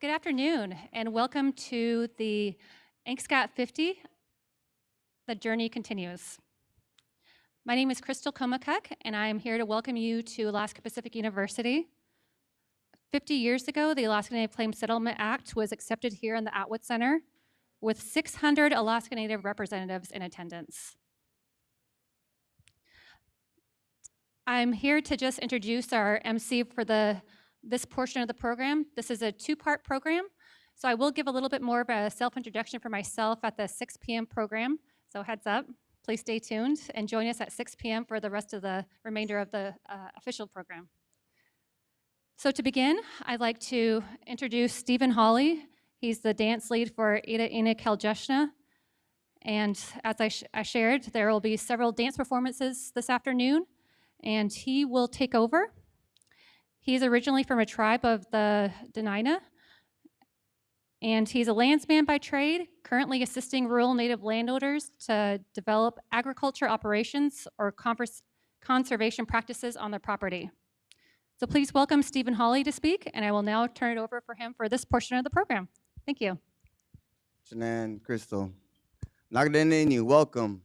Good afternoon, and welcome to the ANCSCAT 50. The journey continues. My name is Crystal Komakuk, and I am here to welcome you to Alaska Pacific University. 50 years ago, the Alaska Native Claims Settlement Act was accepted here in the Atwood Center with 600 Alaska Native representatives in attendance. I'm here to just introduce our MC for this portion of the program. This is a two-part program, so I will give a little bit more of a self-introduction for myself at the 6 p.m. program, so heads up. Please stay tuned and join us at 6 p.m. for the rest of the remainder of the official program. So to begin, I'd like to introduce Stephen Hawley. He's the dance lead for Ida Ina Kaljeshna. And as I shared, there will be several dance performances this afternoon, and he will take over. He's originally from a tribe of the Dena'ina, and he's a landsman by trade, currently assisting rural Native landowners to develop agriculture operations or conservation practices on their property. So please welcome Stephen Hawley to speak, and I will now turn it over for him for this portion of the program. Thank you. Shanann, Crystal, Nagadaninu, welcome.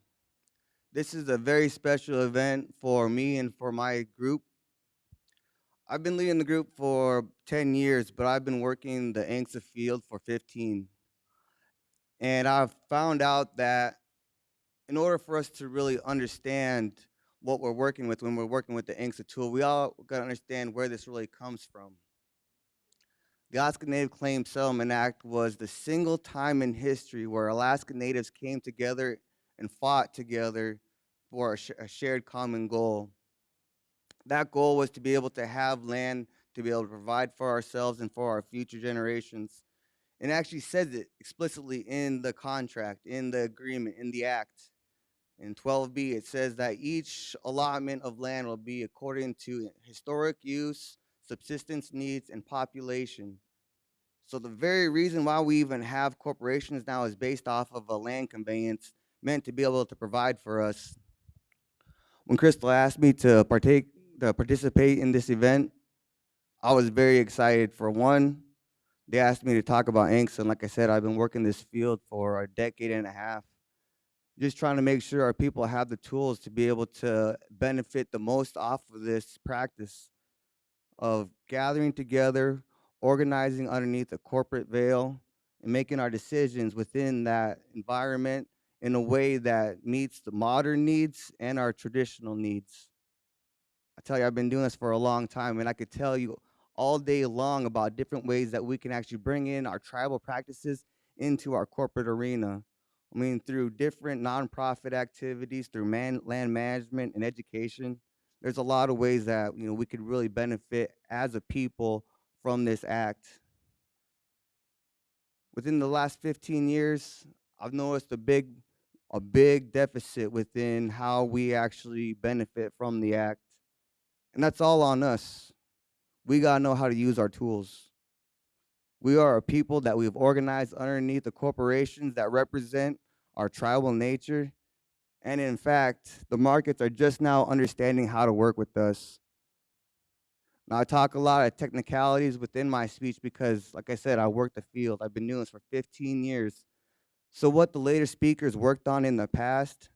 This is a very special event for me and for my group. I've been leading the group for 10 years, but I've been working the ANCSA field for 15. And I've found out that in order for us to really understand what we're working with when we're working with the ANCSA tool, we all got to understand where this really comes from. The Alaska Native Claims Settlement Act was the single time in history where Alaska Natives came together and fought together for a shared common goal. That goal was to be able to have land, to be able to provide for ourselves and for our future generations. And it actually says it explicitly in the contract, in the agreement, in the act. In 12B, it says that each allotment of land will be according to historic use, subsistence needs, and population. So the very reason why we even have corporations now is based off of a land conveyance meant to be able to provide for us. When Crystal asked me to participate in this event, I was very excited. For one, they asked me to talk about ANCSA, and like I said, I've been working this field for a decade and a half, just trying to make sure our people have the tools to be able to benefit the most off of this practice of gathering together, organizing underneath a corporate veil, and making our decisions within that environment in a way that meets the modern needs and our traditional needs. I tell you, I've been doing this for a long time, and I could tell you all day long about different ways that we can actually bring in our tribal practices into our corporate arena. I mean, through different nonprofit activities, through land management and education, there's a lot of ways that we could really benefit as a people from this act. Within the last 15 years, I've noticed a big deficit within how we actually benefit from the act. And that's all on us. We gotta know how to use our tools. We are a people that we've organized underneath the corporations that represent our tribal nature. And in fact, the markets are just now understanding how to work with us. Now, I talk a lot of technicalities within my speech because, like I said, I work the field. I've been doing this for 15 years. So what the later speakers worked on in the past,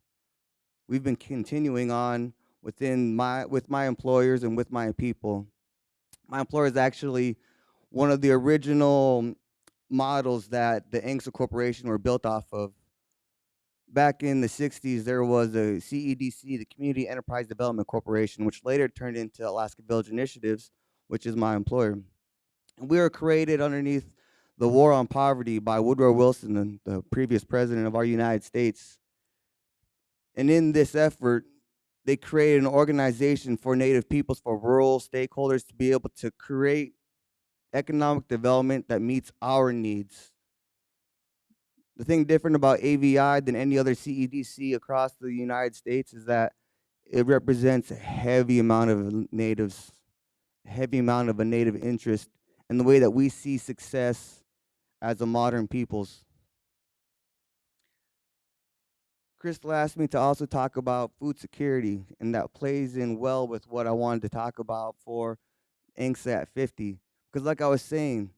we've been continuing on with my employers and with my people. My employer is actually one of the original models that the ANCSA Corporation were built off of. Back in the 60s, there was a CEDC, the Community Enterprise Development Corporation, which later turned into Alaska Village Initiatives, which is my employer. And we were created underneath the war on poverty by Woodrow Wilson, the previous president of our United States. And in this effort, they created an organization for Native peoples, for rural stakeholders to be able to create economic development that meets our needs. The thing different about AVI than any other CEDC across the United States is that it represents a heavy amount of natives, heavy amount of a native interest in the way that we see success as a modern peoples. Crystal asked me to also talk about food security, and that plays in well with what I wanted to talk about for ANCSA at 50. Because like I was saying,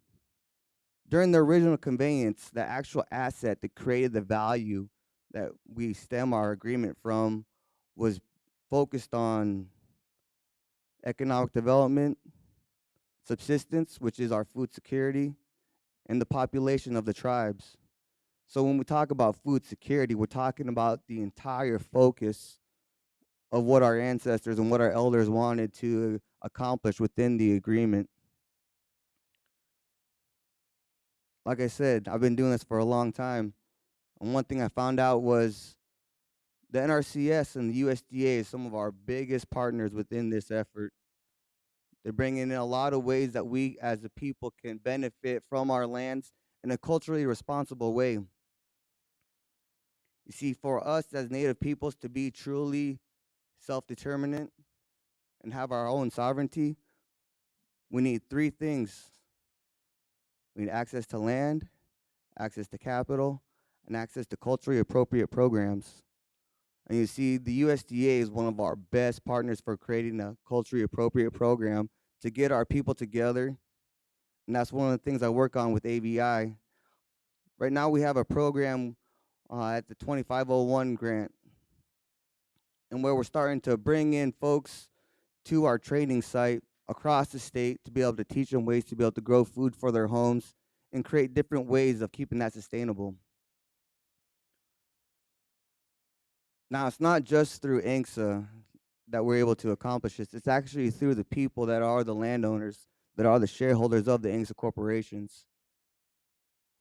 During the original conveyance, the actual asset that created the value that we stem our agreement from was focused on economic development, subsistence, which is our food security, and the population of the tribes. So when we talk about food security, we're talking about the entire focus of what our ancestors and what our elders wanted to accomplish within the agreement. Like I said, I've been doing this for a long time. And one thing I found out was the NRCS and the USDA is some of our biggest partners within this effort. They're bringing in a lot of ways that we as a people can benefit from our lands in a culturally responsible way. You see, for us as Native peoples to be truly self-determinant and have our own sovereignty, we need three things. We need access to land, access to capital, and access to culturally appropriate programs. And you see, the USDA is one of our best partners for creating a culturally appropriate program to get our people together. And that's one of the things I work on with AVI. Right now, we have a program at the 2501 grant, and where we're starting to bring in folks to our training site across the state to be able to teach them ways to be able to grow food for their homes and create different ways of keeping that sustainable. Now, it's not just through ANCSA that we're able to accomplish this. It's actually through the people that are the landowners, that are the shareholders of the ANCSA corporations.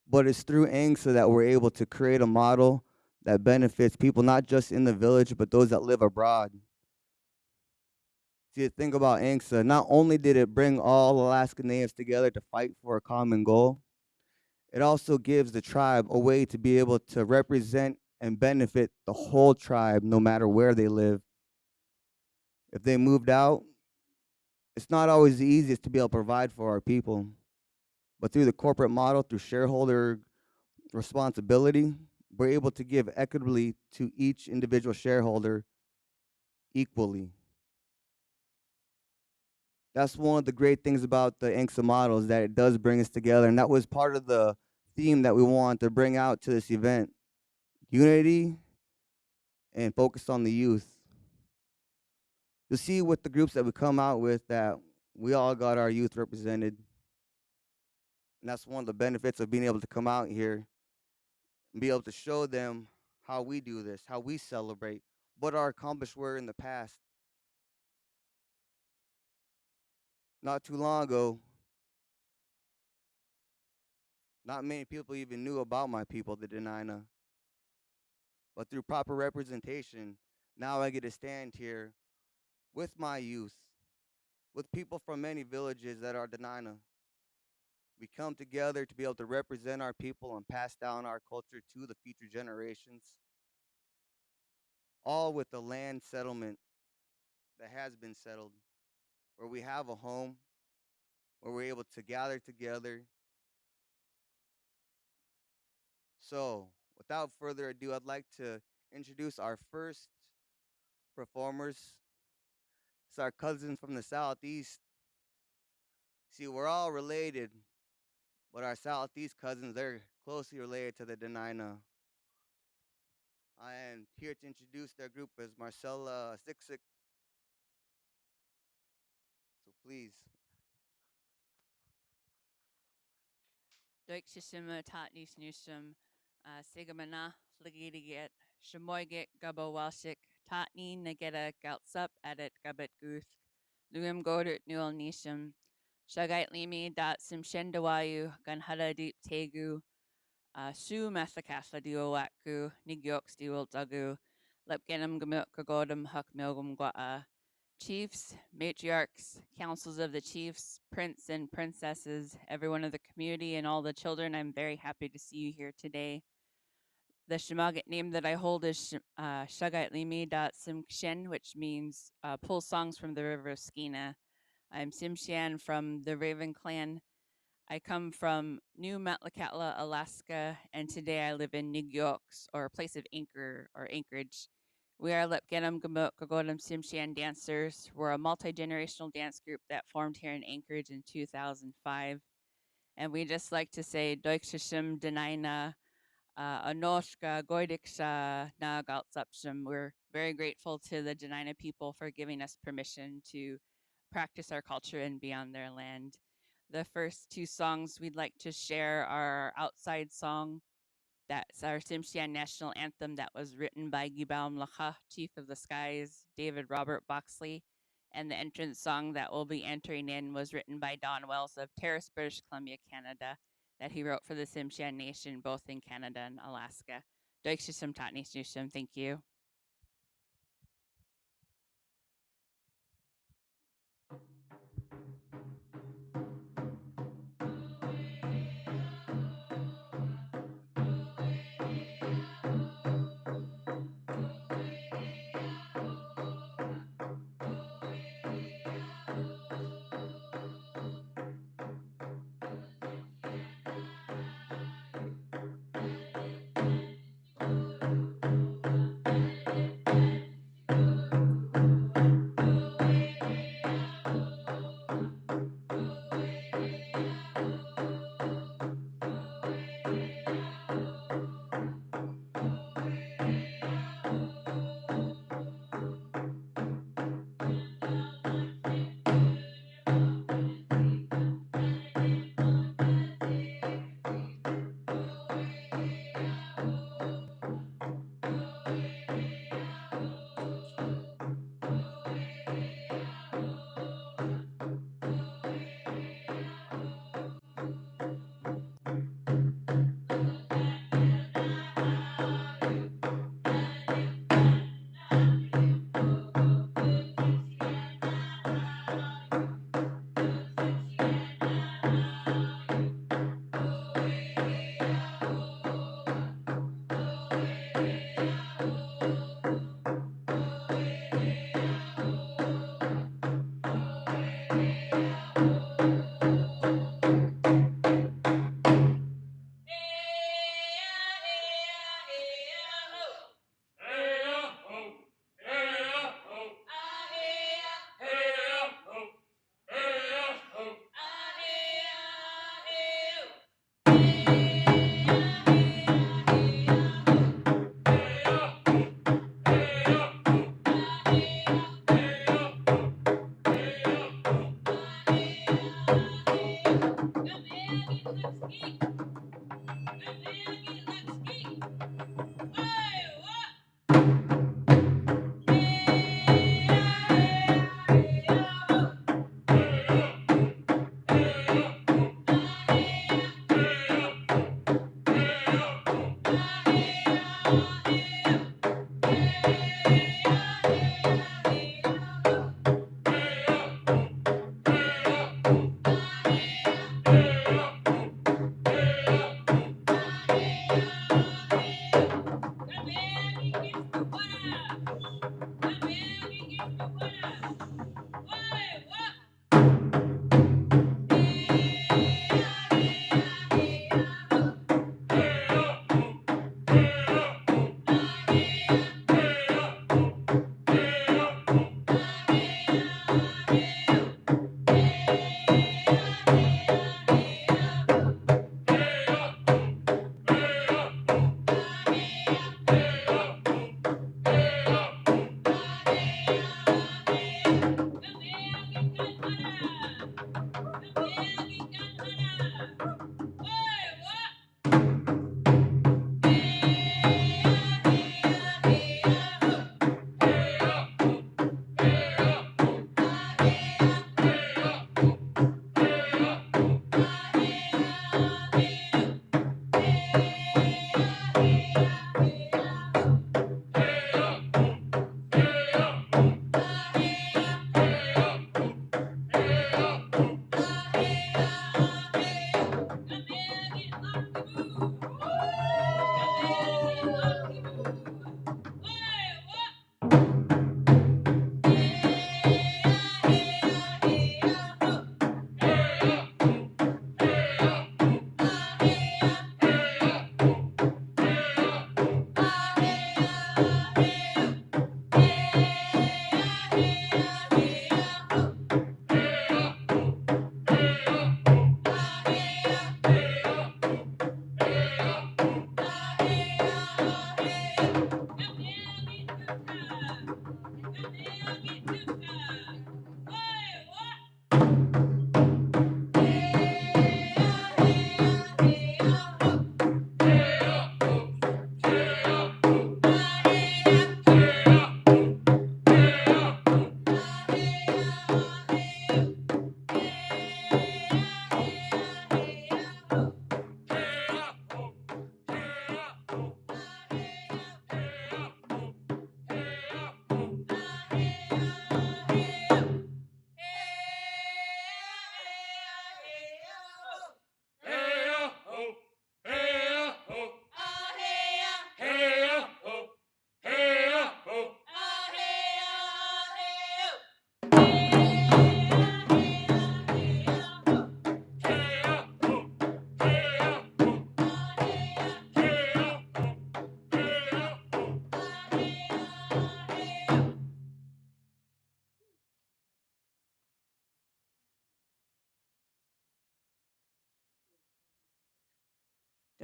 But it's through ANCSA that we're able to create a model that benefits people not just in the village, but those that live abroad. See, think about ANCSA. Not only did it bring all Alaska Natives together to fight for a common goal, it also gives the tribe a way to be able to represent and benefit the whole tribe no matter where they live. If they moved out, it's not always the easiest to be able to provide for our people. But through the corporate model, through shareholder responsibility, we're able to give equitably to each individual shareholder equally. That's one of the great things about the ANCSA model is that it does bring us together. And that was part of the theme that we want to bring out to this event. Unity and focus on the youth. You'll see with the groups that we come out with that we all got our youth represented. And that's one of the benefits of being able to come out here and be able to show them how we do this, how we celebrate, what our accomplishments were in the past. Not too long ago, not many people even knew about my people, the Denina. But through proper representation, now I get to stand here with my youth, with people from many villages that are Denina. We come together to be able to represent our people and pass down our culture to the future generations, all with the land settlement that has been settled, where we have a home, where we're able to gather together. So, without further ado, I'd like to introduce our first performers. It's our cousins from the Southeast. See, we're all related, but our Southeast cousins, they're closely related to the Denina. I am here to introduce their group as Marcella Siksik. So please. Deutschisima tatnis nusum sigamana sligidigit shamoygit gabawalshik tatni nageta galtsup edit gabet guth luim godert nual nishum shagait limi dot simshendawayu ganhada deep tegu su mathakasla duowaku nigyoks dual dagu lepgenum gamuk kagodum huk milgum gwa chiefs, matriarchs, councils of the chiefs, prince and princesses, everyone of the community, and all the children. I'm very happy to see you here today. The Shemagit name that I hold is Shagait Limi Simkshen, which means pull songs from the river of Skeena. I'm Simshan from the Raven Clan. I come from New Metlakatla, Alaska, and today I live in Nigyoks, or a place of anchor or anchorage. We are Lepgenam Gamut Kagodam Simshan dancers. We're a multi-generational dance group that formed here in Anchorage in 2005. And we just like to say, Doikshishim Denaina, Anoshka Goidiksha Na Galtsapshim. We're very grateful to the Denina people for giving us permission to practice our culture and be on their land. The first two songs we'd like to share are our outside song. That's our Simsian national anthem that was written by Gibal Mlacha, Chief of the Skies, David Robert Boxley. And the entrance song that we'll be entering in was written by Don Wells of Terrace, British Columbia, Canada, that he wrote for the Simshian Nation, both in Canada and Alaska. Doikshishim Tatni Snushim, thank you.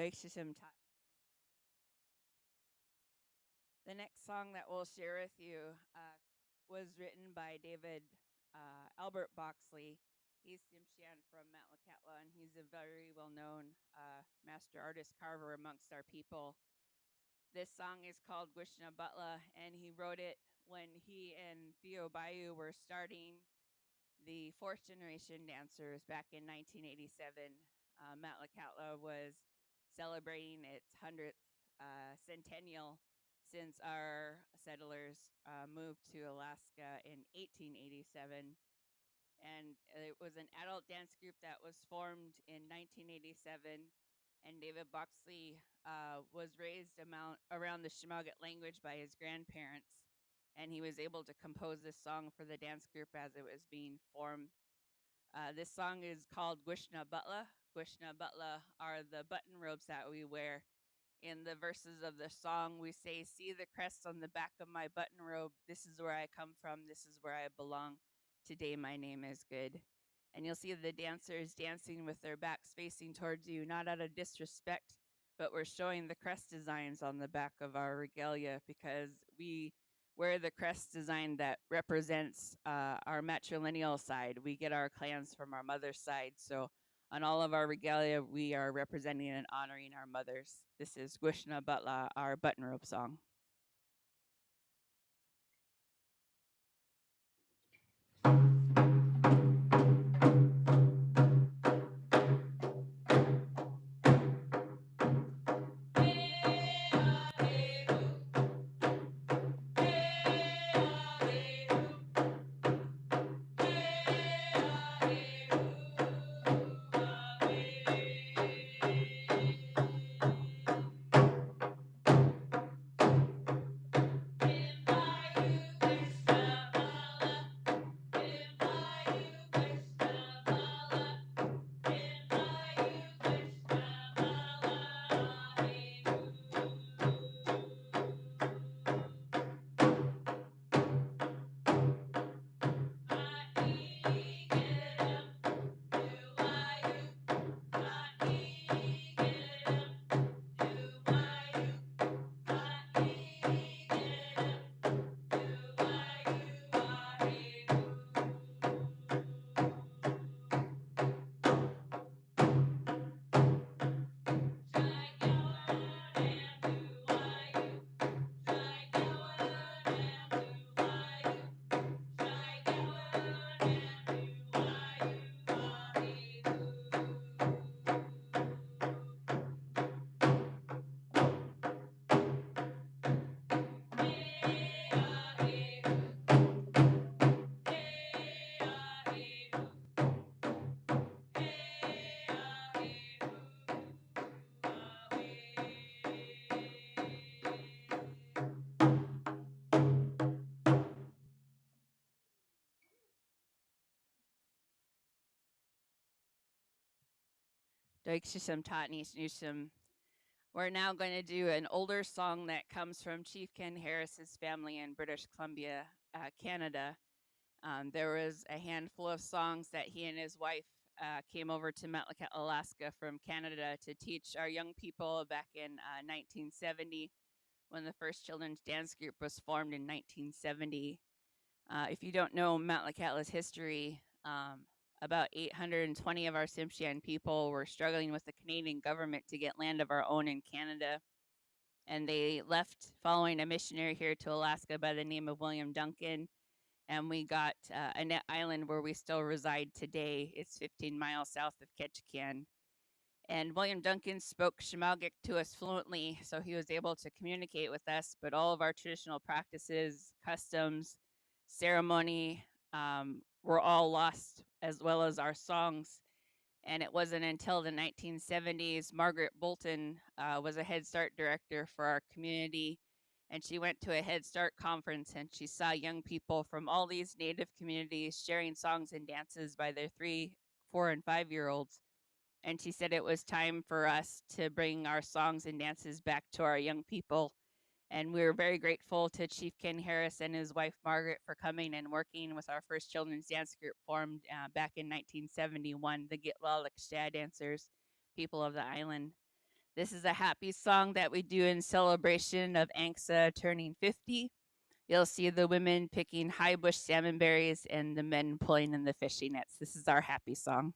The next song that we'll share with you was written by David Albert Boxley. He's Simsian from Metlakatla, and he's a very well-known master artist carver amongst our people. This song is called Gushing Butler, and he wrote it when he and Theo Bayou were starting the fourth generation dancers back in 1987. Metlakatla was celebrating its 100th centennial since our settlers moved to Alaska in 1887. And it was an adult dance group that was formed in 1987. And David Boxley was raised around the Shimauget language by his grandparents. And he was able to compose this song for the dance group as it was being formed. This song is called Gushna Butler. Gushna Butler are the button robes that we wear. In the verses of the song, we say, "See the crest on the back of my button robe. This is where I come from. This is where I belong. Today my name is good." And you'll see the dancers dancing with their backs facing towards you, not out of disrespect, but we're showing the crest designs on the back of our regalia because we wear the crest design that represents our matrilineal side. We get our clans from our mother's side. So on all of our regalia, we are representing and honoring our mothers. This is Gushna Butler, our button robe song. We're now going to do an older song that comes from Chief Ken Harris's family in British Columbia, Canada. There was a handful of songs that he and his wife came over to Metlakatla, Alaska from Canada to teach our young people back in 1970 when the first children's dance group was formed in 1970. If you don't know Metlakatla's history, about 820 of our Simsian people were struggling with the Canadian government to get land of our own in Canada. And they left following a missionary here to Alaska by the name of William Duncan. And we got Annette Island where we still reside today. It's 15 miles south of Ketchikan. And William Duncan spoke Shimauget to us fluently, so he was able to communicate with us. But all of our traditional practices, customs, ceremony were all lost, as well as our songs. And it wasn't until the 1970s, Margaret Bolton was a Head Start director for our community. And she went to a Head Start conference and she saw young people from all these Native communities sharing songs and dances by their 3, 4, and 5-year-olds. And she said it was time for us to bring our songs and dances back to our young people. And we were very grateful to Chief Ken Harris and his wife Margaret for coming and working with our first children's dance group formed back in 1971, the Gitlalak Dancers, people of the island. This is a happy song that we do in celebration of ANCSA turning 50. You'll see the women picking high bush salmon berries and the men pulling in the fishing nets. This is our happy song.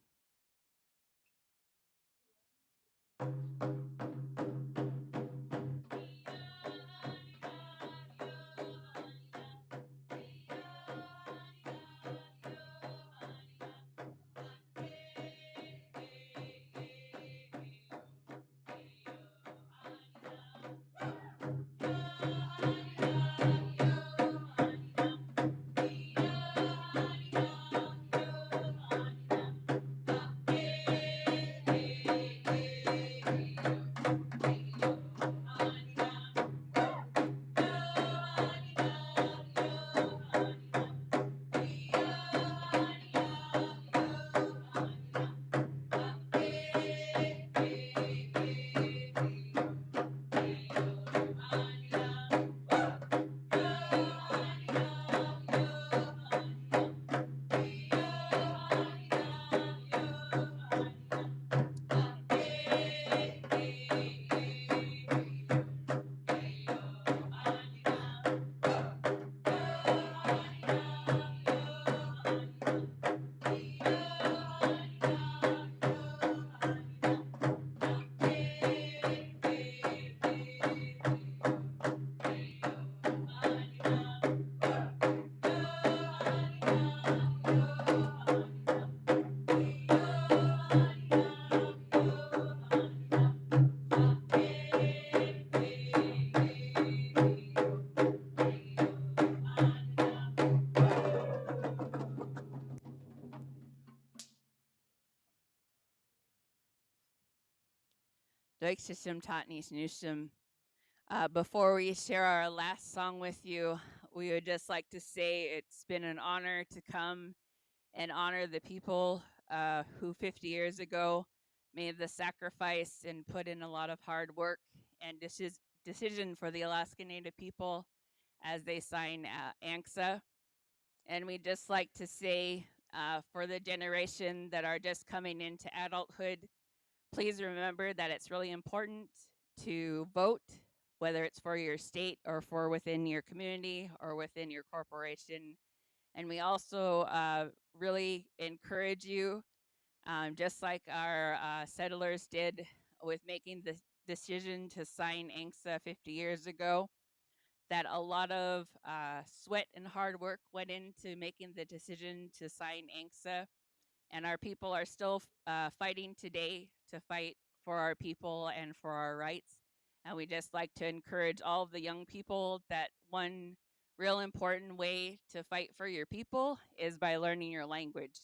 Deutschism Tatnis Nusum. Before we share our last song with you, we would just like to say it's been an honor to come and honor the people who 50 years ago made the sacrifice and put in a lot of hard work and decision for the Alaska Native people as they sign ANCSA. And we just like to say for the generation that are just coming into adulthood, please remember that it's really important to vote, whether it's for your state or for within your community or within your corporation. And we also really encourage you, just like our settlers did with making the decision to sign ANCSA 50 years ago, that a lot of sweat and hard work went into making the decision to sign ANCSA. And our people are still fighting today to fight for our people and for our rights. And we just like to encourage all of the young people that one real important way to fight for your people is by learning your language.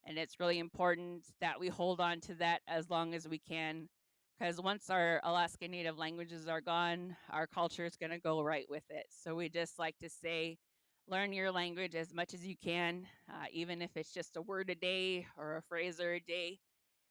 And it's really important that we hold on to that as long as we can, because once our Alaska Native languages are gone, our culture is going to go right with it. So we just like to say, learn your language as much as you can, even if it's just a word a day or a phrase a day.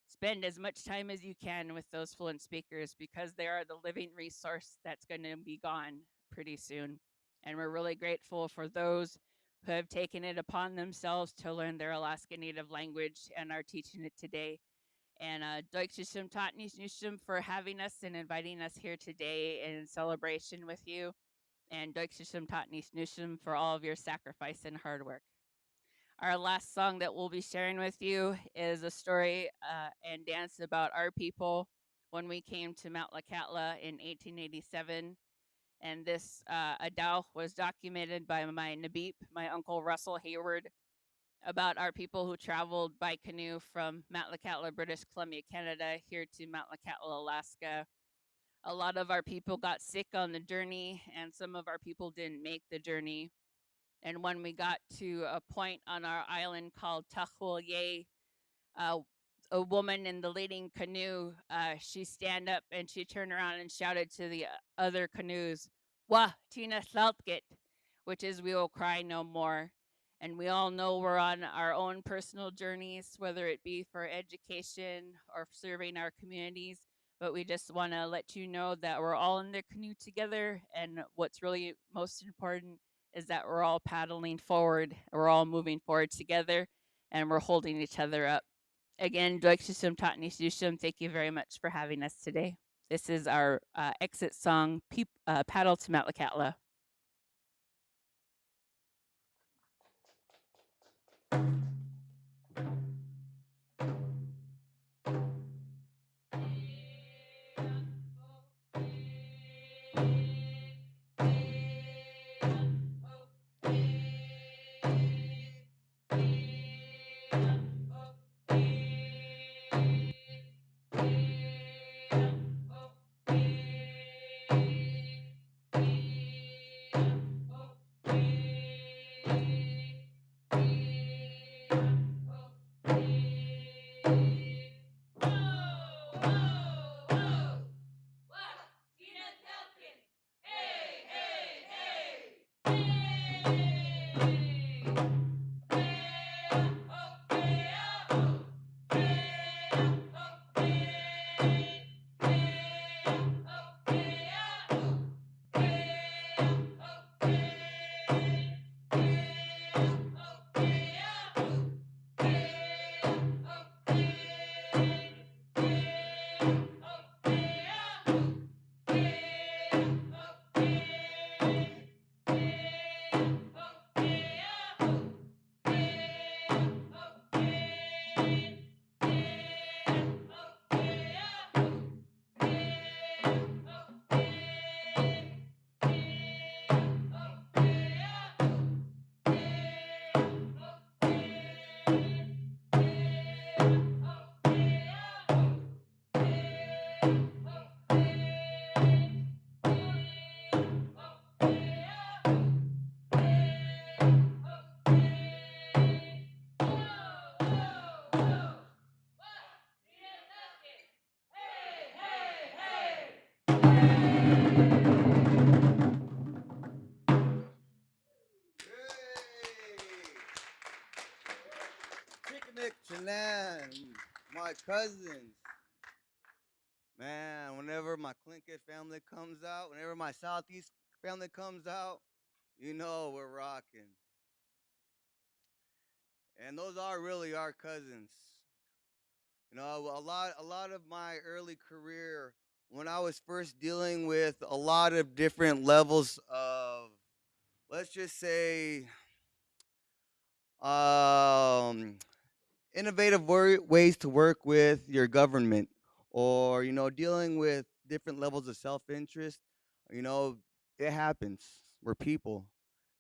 Spend as much time as you can with those fluent speakers because they are the living resource that's going to be gone pretty soon. And we're really grateful for those who have taken it upon themselves to learn their Alaska Native language and are teaching it today. And Deutschism Tatnis Nusum for having us and inviting us here today in celebration with you. And Deutschism Tatnis Nusum for all of your sacrifice and hard work. Our last song that we'll be sharing with you is a story and dance about our people when we came to Mount Lakatla in 1887. And this Adao was documented by my Nabip, my uncle Russell Hayward, about our people who traveled by canoe from Mount Lakatla, British Columbia, Canada, here to Mount Lakatla, Alaska. A lot of our people got sick on the journey, and some of our people didn't make the journey. And when we got to a point on our island called Tahulye, uh, a woman in the leading canoe, she stand up and she turned around and shouted to the other canoes, "Wah, Tina Saltkit," which is "We will cry no more." And we all know we're on our own personal journeys, whether it be for education or serving our communities. But we just want to let you know that we're all in the canoe together. And what's really most important is that we're all paddling forward. We're all moving forward together and we're holding each other up. Again, Deutschism Tatnis Yusum, thank you very much for having us today. This is our exit song, Paddle to Metlakatla. Picnic, Chinan, my cousins. Man, whenever my Clinket family comes out, whenever my Southeast family comes out, you know we're rocking. And those are really our cousins. You know, a lot of my early career when I was first dealing with a lot of different levels of, let's just say, um, innovative ways to work with your government, or dealing with different levels of self-interest. you know it happens. We're people.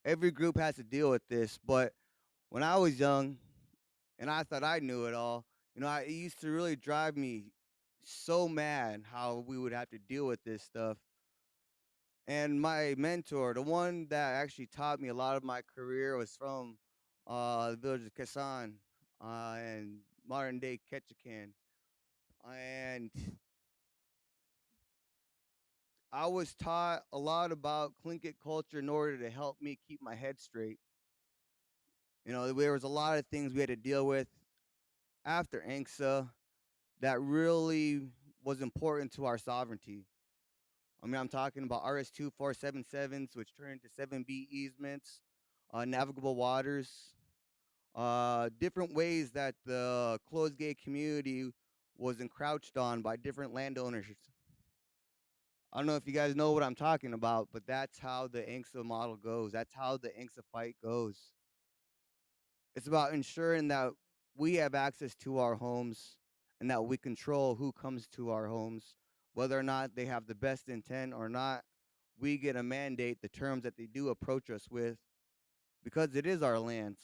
Every group has to deal with this. But when I was young and I thought I knew it all, it used to really drive me so mad how we would have to deal with this stuff. And my mentor, the one that actually taught me a lot of my career, was from the village of Kesan, and modern day Ketchikan. And I was taught a lot about Tlingit culture in order to help me keep my head straight. There was a lot of things we had to deal with after Angsa that really was important to our sovereignty. I mean, I'm talking about RS2 477s, which turned into 7B easements, navigable waters, different ways that the closed gate community was encroached on by different landowners. I don't know if you guys know what I'm talking about, but that's how the ANCSA model goes. That's how the ANCSA fight goes. It's about ensuring that we have access to our homes and that we control who comes to our homes, whether or not they have the best intent or not. We get a mandate the terms that they do approach us with, because it is our lands.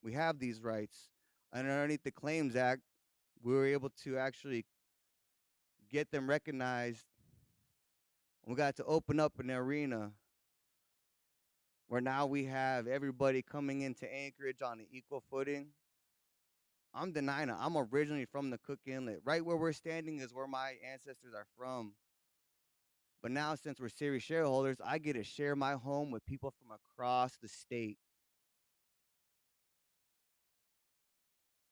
We have these rights. And underneath the Claims Act, we were able to actually get them recognized. We got to open up an arena where now we have everybody coming into Anchorage on an equal footing. I'm Denina. I'm originally from the Cook Inlet. Right where we're standing is where my ancestors are from. But now, since we're series shareholders, I get to share my home with people from across the state.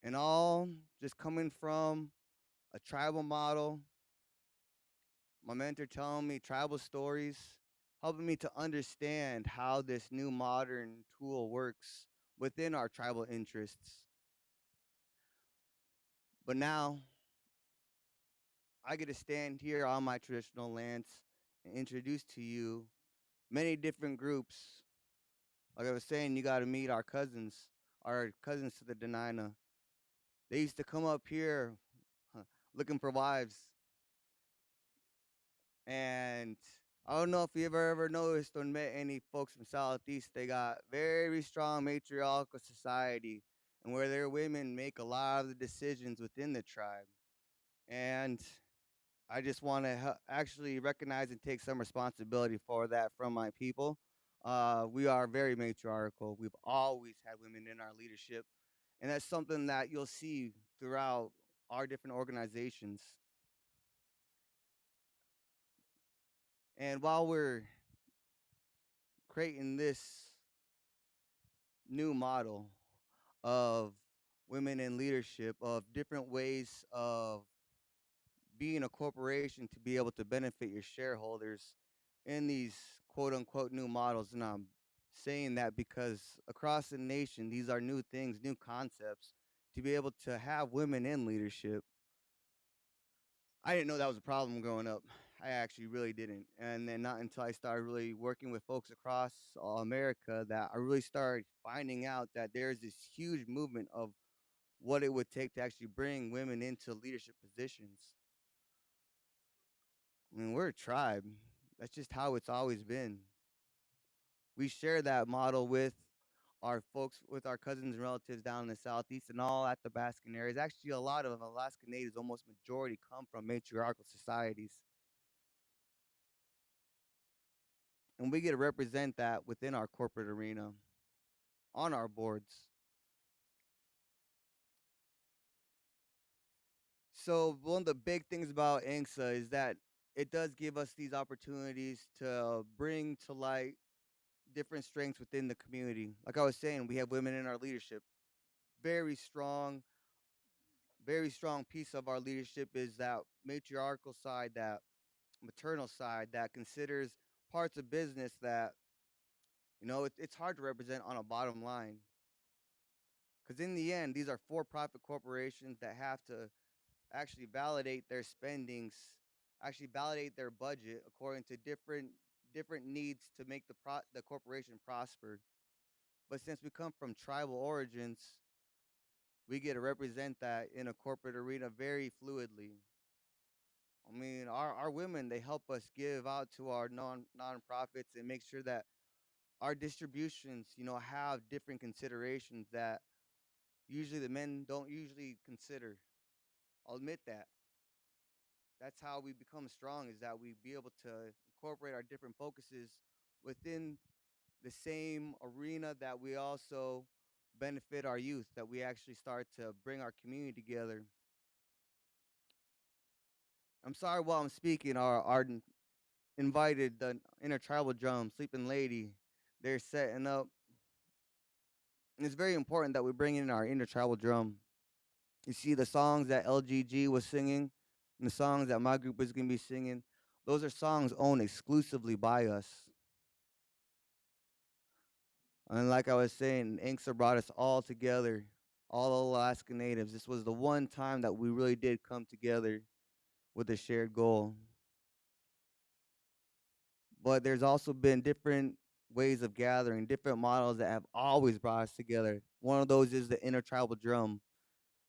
And all just coming from a tribal model, my mentor telling me tribal stories, helping me to understand how this new modern tool works within our tribal interests. But now, I get to stand here on my traditional lands and introduce to you many different groups. Like I was saying, you got to meet our cousins to the Denina. They used to come up here huh, looking for wives. And I don't know if you ever noticed or met any folks from Southeast. They got very strong matriarchal society, and where their women make a lot of the decisions within the tribe. And I just want to actually recognize and take some responsibility for that from my people. We are very matriarchal. We've always had women in our leadership, and that's something that you'll see throughout our different organizations. And while we're creating this new model of women in leadership, of different ways of being a corporation to be able to benefit your shareholders in these quote unquote new models. And I'm saying that because across the nation, these are new things, new concepts to be able to have women in leadership. I didn't know that was a problem growing up. I actually really didn't. And then not until I started really working with folks across America that I really started finding out that there's this huge movement of what it would take to actually bring women into leadership positions. I mean, we're a tribe. That's just how it's always been. We share that model with our folks, with our cousins and relatives down in the southeast and all at the Baskin areas. Actually, a lot of Alaska Natives, almost majority, come from matriarchal societies. And we get to represent that within our corporate arena, on our boards. So one of the big things about ANCSA is that it does give us these opportunities to bring to light different strengths within the community. Like I was saying, we have women in our leadership. Very strong, very strong piece of our leadership is that matriarchal side, that maternal side that considers parts of business that, it's hard to represent on a bottom line. Because in the end, these are for-profit corporations that have to actually validate their spendings, actually validate their budget according to different needs to make the corporation prosper. But since we come from tribal origins, we get to represent that in a corporate arena very fluidly. I mean, our women, they help us give out to our nonprofits and make sure that our distributions, have different considerations that usually the men don't usually consider. I'll admit that. That's how we become strong, is that we be able to incorporate our different focuses within the same arena that we also benefit our youth, that we actually start to bring our community together. I'm sorry while I'm speaking, our invited the intertribal drum, Sleeping Lady, they're setting up. And it's very important that we bring in our intertribal drum. You see the songs that LGG was singing and the songs that my group is going to be singing, those are songs owned exclusively by us. And like I was saying, Inkster brought us all together, all Alaska Natives. This was the one time that we really did come together with a shared goal. But there's also been different ways of gathering, different models that have always brought us together. One of those is the intertribal drum,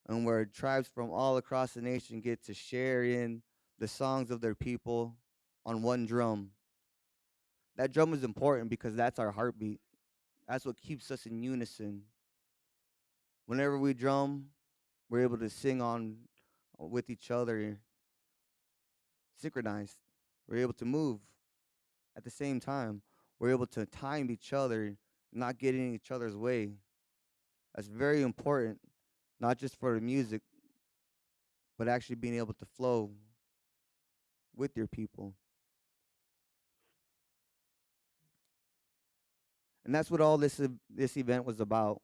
and where tribes from all across the nation get to share in the songs of their people on one drum. That drum is important because that's our heartbeat. That's what keeps us in unison. Whenever we drum, we're able to sing on with each other, synchronized. We're able to move at the same time. We're able to time each other, not get in each other's way. That's very important, not just for the music, but actually being able to flow with your people. And that's what all this event was about,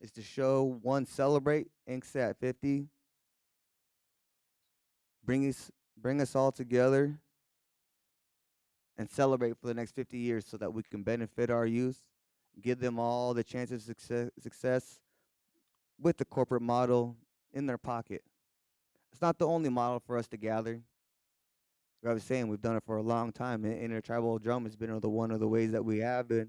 is to show, one, celebrate Inksta at 50, bring us bring us all together and celebrate for the next 50 years so that we can benefit our youth, give them all the chance of success with the corporate model in their pocket. It's not the only model for us to gather. Like I was saying, we've done it for a long time. Intertribal drum has been one of the ways that we have been.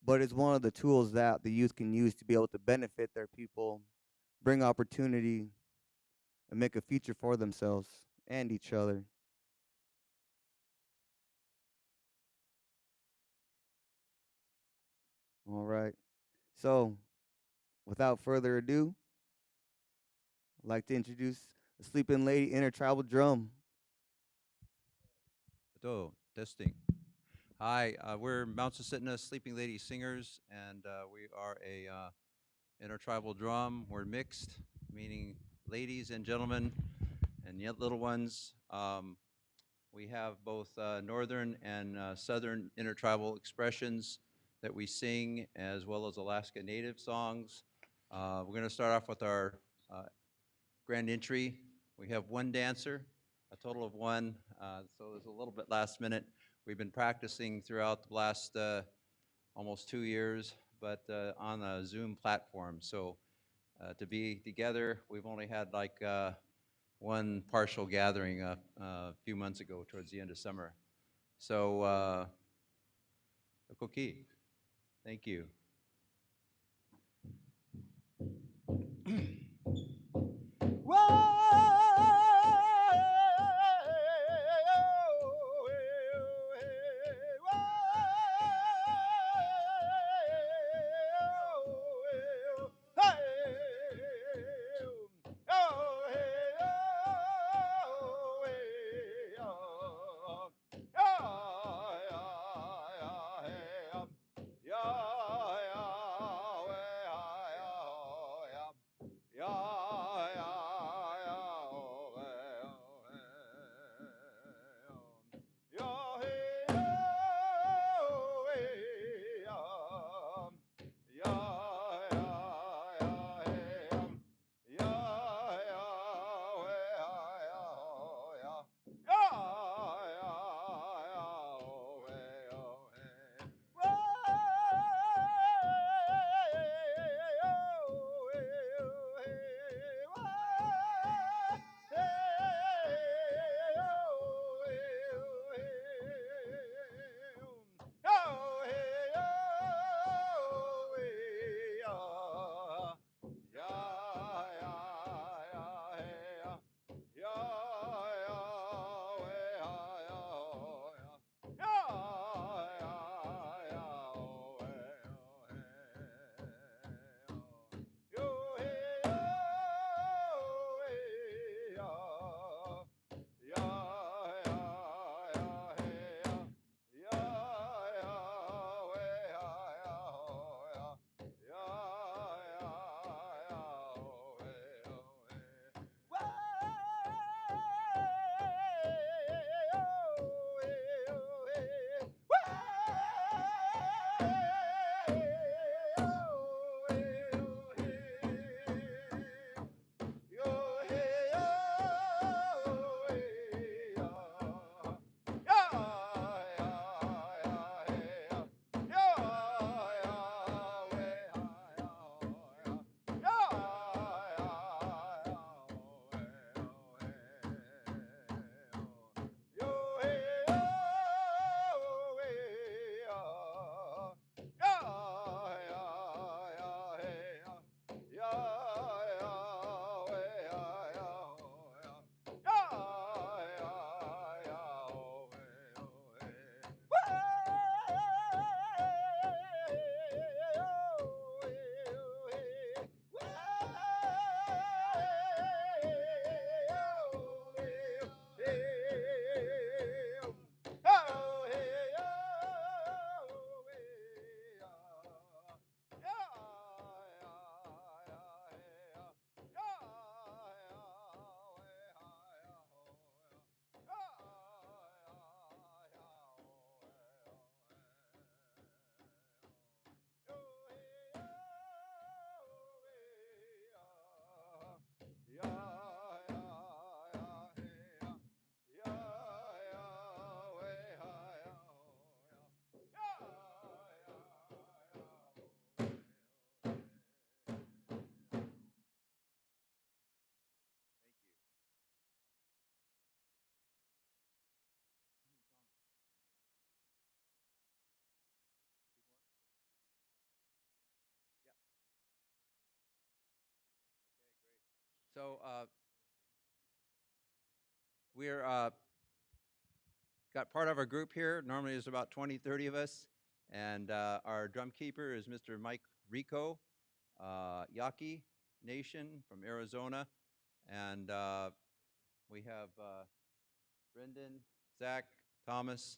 But it's one of the tools that the youth can use to be able to benefit their people, bring opportunity, and make a future for themselves and each other. All right. So, without further ado, I'd like to introduce the Sleeping Lady Intertribal Drum. Hello, testing. Hi, we're Mount Susitna Sleeping Lady Singers, and we are a intertribal drum. We're mixed, meaning ladies and gentlemen, and yet little ones. We have both northern and southern intertribal expressions that we sing, as well as Alaska Native songs. We're going to start off with our grand entry. We have one dancer, a total of one, so it's a little bit last minute. We've been practicing throughout the last almost 2 years, but on a Zoom platform. So to be together, we've only had like one partial gathering a few months ago towards the end of summer. So, Koki, thank you. So we're got part of our group here. Normally there's about 20, 30 of us. And our drum keeper is Mr. Mike Rico, Yaqui Nation from Arizona. And we have Brendan, Zach, Thomas,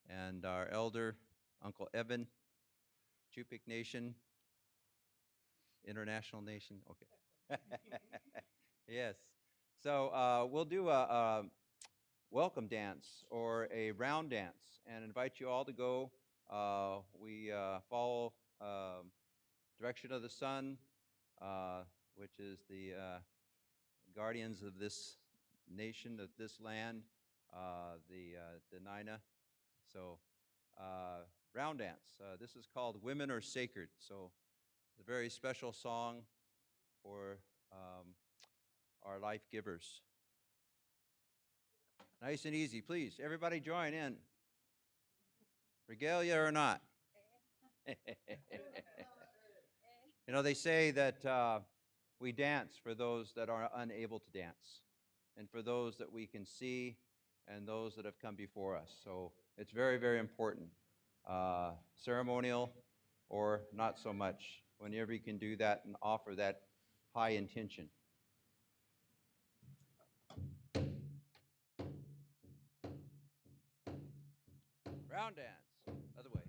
and our elder, Uncle Evan, Chupik Nation, International Nation. Okay. Yes. So we'll do a welcome dance or a round dance and invite you all to go. We follow direction of the sun, which is the guardians of this nation, of this land, the Nina. So round dance. This is called Women Are Sacred. So it's a very special song for our life givers. Nice and easy, please. Everybody join in. Regalia or not. You know, they say that we dance for those that are unable to dance, and for those that we can see, and those that have come before us. So it's very, very important. Ceremonial or not so much, whenever you can do that and offer that high intention. Round dance, other way.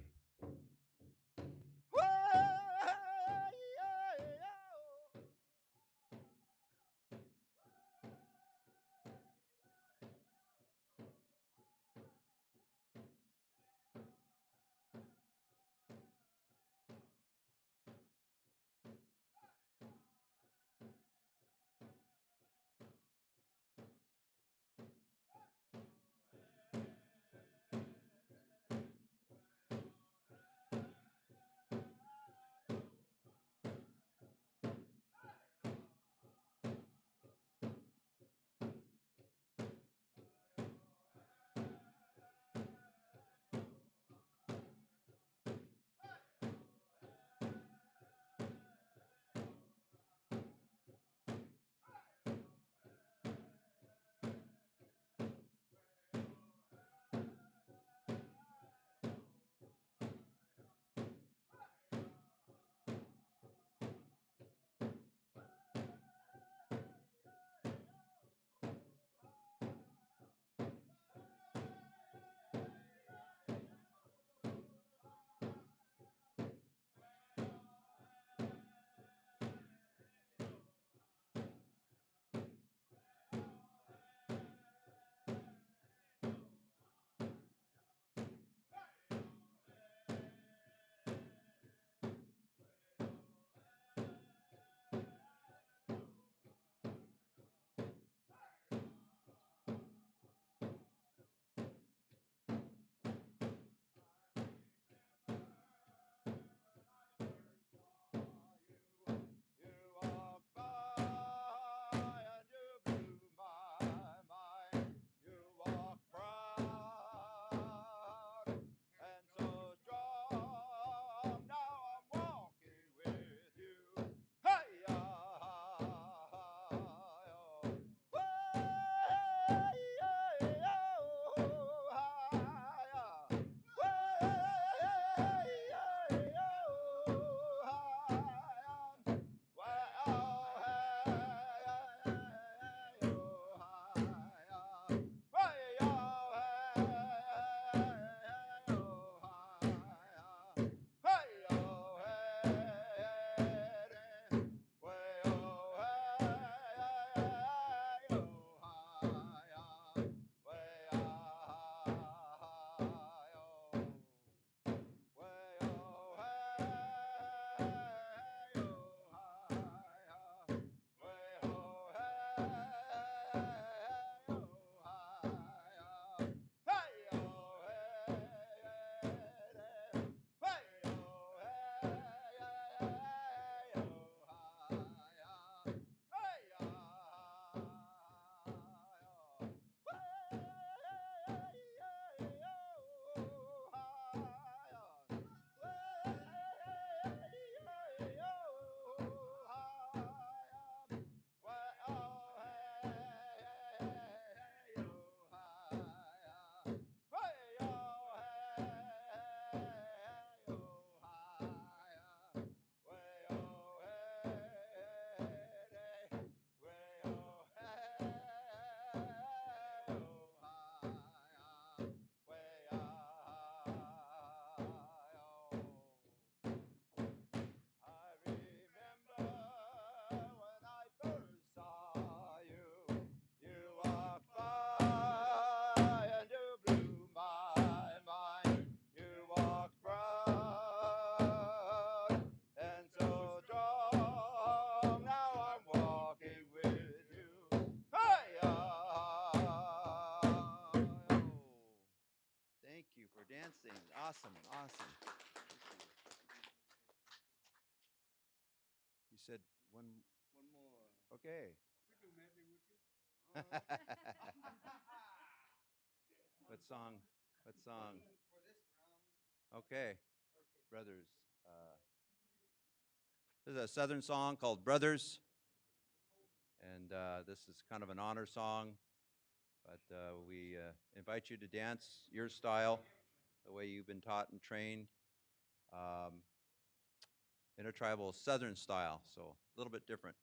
Thank you for dancing. Awesome, awesome. You said one. One more. Okay. What song? What song? For this round. Okay, Brothers. This is a Southern song called Brothers, and this is kind of an honor song, but we invite you to dance your style, the way you've been taught and trained, intertribal Southern style, so a little bit different.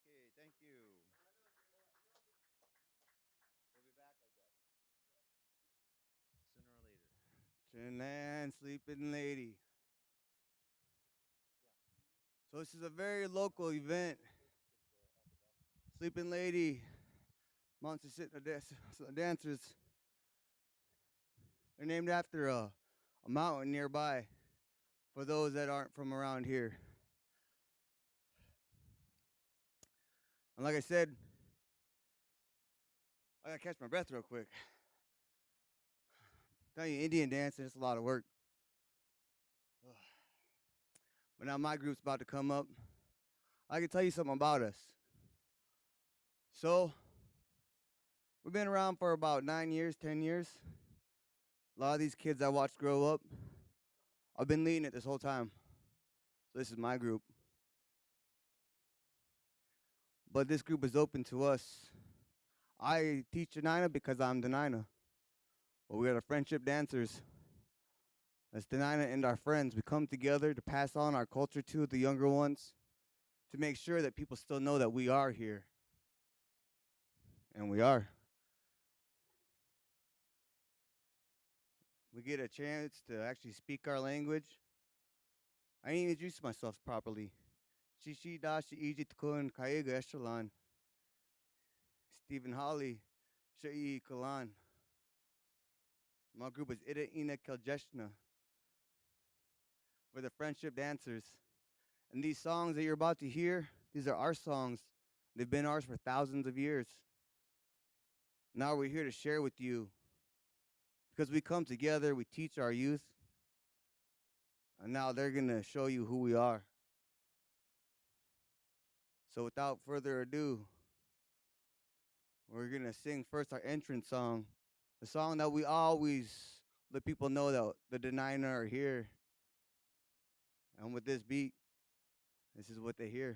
Okay, thank you. We'll be back, I guess, sooner or later. Trinidad Sleeping Lady. So this is a very local event. Sleeping Lady, Monster dancers. They're named after a mountain nearby for those that aren't from around here. And like I said, I gotta catch my breath real quick. Tell you, Indian dancing, it's a lot of work. But now my group's about to come up. I can tell you something about us. So, we've been around for about 9 years, 10 years. A lot of these kids I watched grow up, I've been leading it this whole time. So this is my group. But this group is open to us. I teach Denina because I'm Denina. Well, we are the friendship dancers. As Denina and our friends, we come together to pass on our culture to the younger ones, to make sure that people still know that we are here. And we are. We get a chance to actually speak our language. I didn't even introduce myself properly. Shishi Dashi Iji Tkun Kaiga Echelon. Stephen Hawley, Shai Kalan. My group is Ida Ina Keljeshna. We're the friendship dancers. And these songs that you're about to hear, these are our songs. They've been ours for thousands of years. Now we're here to share with you. Because we come together, we teach our youth, and now they're going to show you who we are. So without further ado, we're going to sing first our entrance song, the song that we always let people know that the Denina are here. And with this beat, this is what they hear.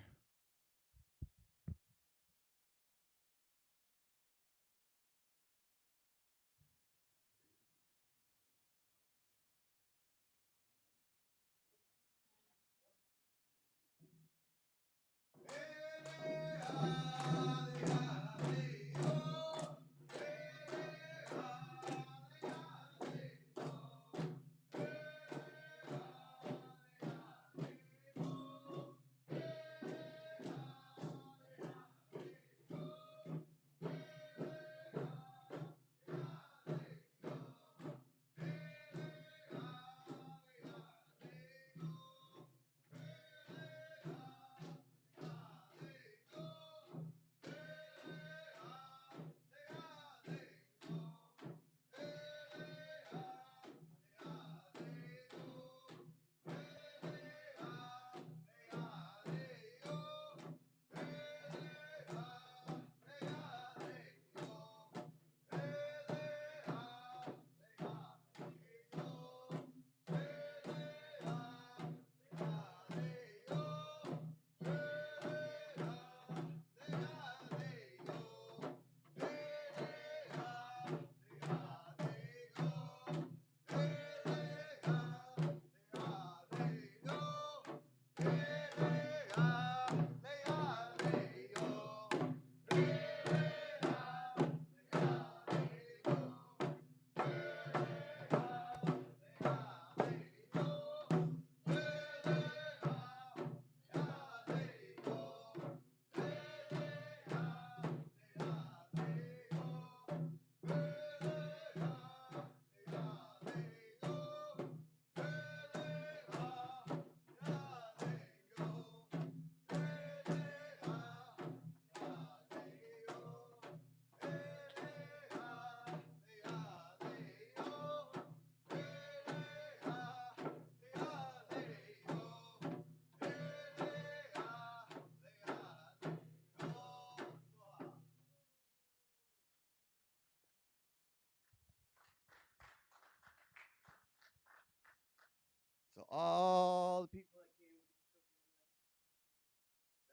So all the people that came to the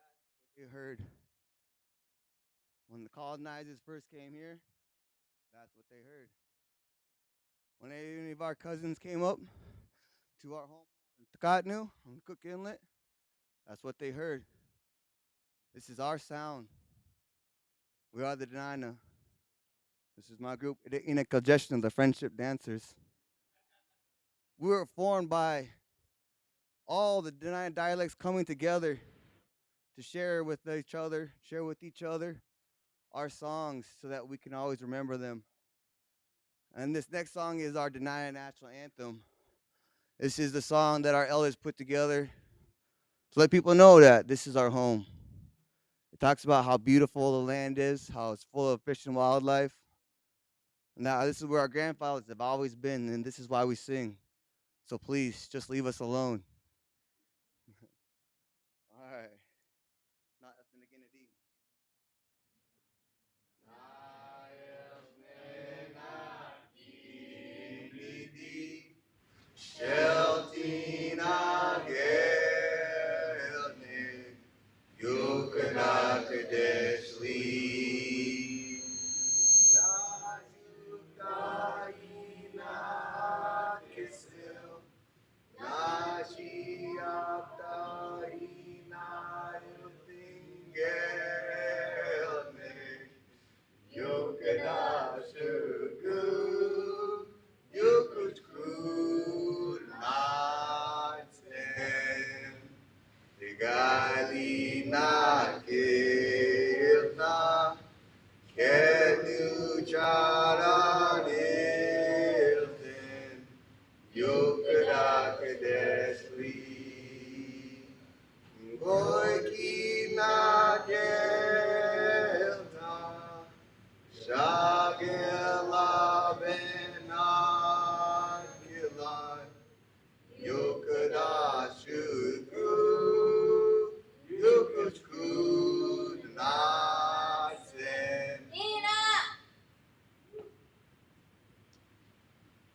cooking, they heard when the colonizers first came here. That's what they heard. When any of our cousins came up to our home in Takatnu on Cook Inlet, that's what they heard. This is our sound. We are the Denina. This is my group, in a congestion, the friendship dancers. We were formed by all the Denina dialects coming together to share with each other our songs so that we can always remember them. And this next song is our Denina National Anthem. This is the song that our elders put together to let people know that this is our home. It talks about how beautiful the land is, how it's full of fish and wildlife. Now, this is where our grandfathers have always been, and this is why we sing. So please, just leave us alone. All right. Not nothing again to D. Sheltina gelne, yukana kadeshli, na yukai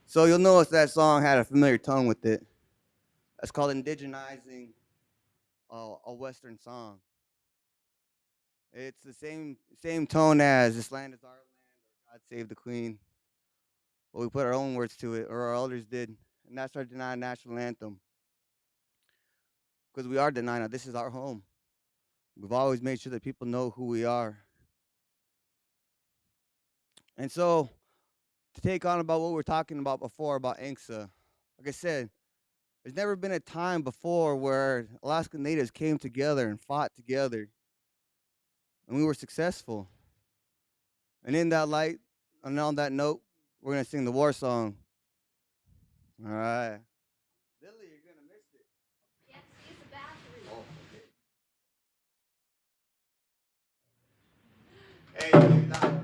So you'll notice that song had a familiar tone with it. That's called indigenizing a Western song. It's the same tone as "This Land Is Our Land" or "God Save the Queen," but we put our own words to it, or our elders did, and that's our denied national anthem. Because we are denying that this is our home. We've always made sure that people know who we are. And so, to take on about what we were talking about before about ANCSA, like I said, there's never been a time before where Alaska Natives came together and fought together, and we were successful. And in that light, and on that note, we're gonna sing the war song. All right. Lily, you're gonna miss it. Yes, use the bathroom. Hey, stop.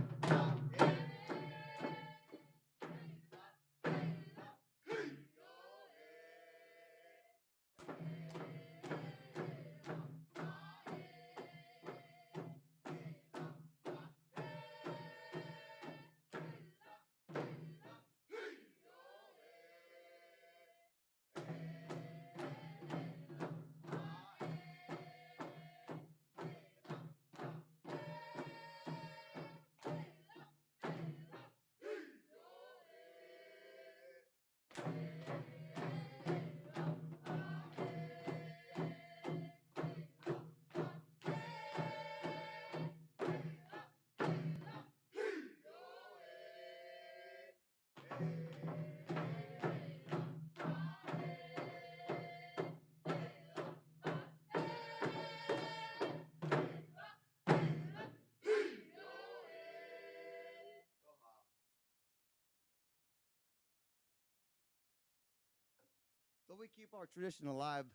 So we keep our tradition alive.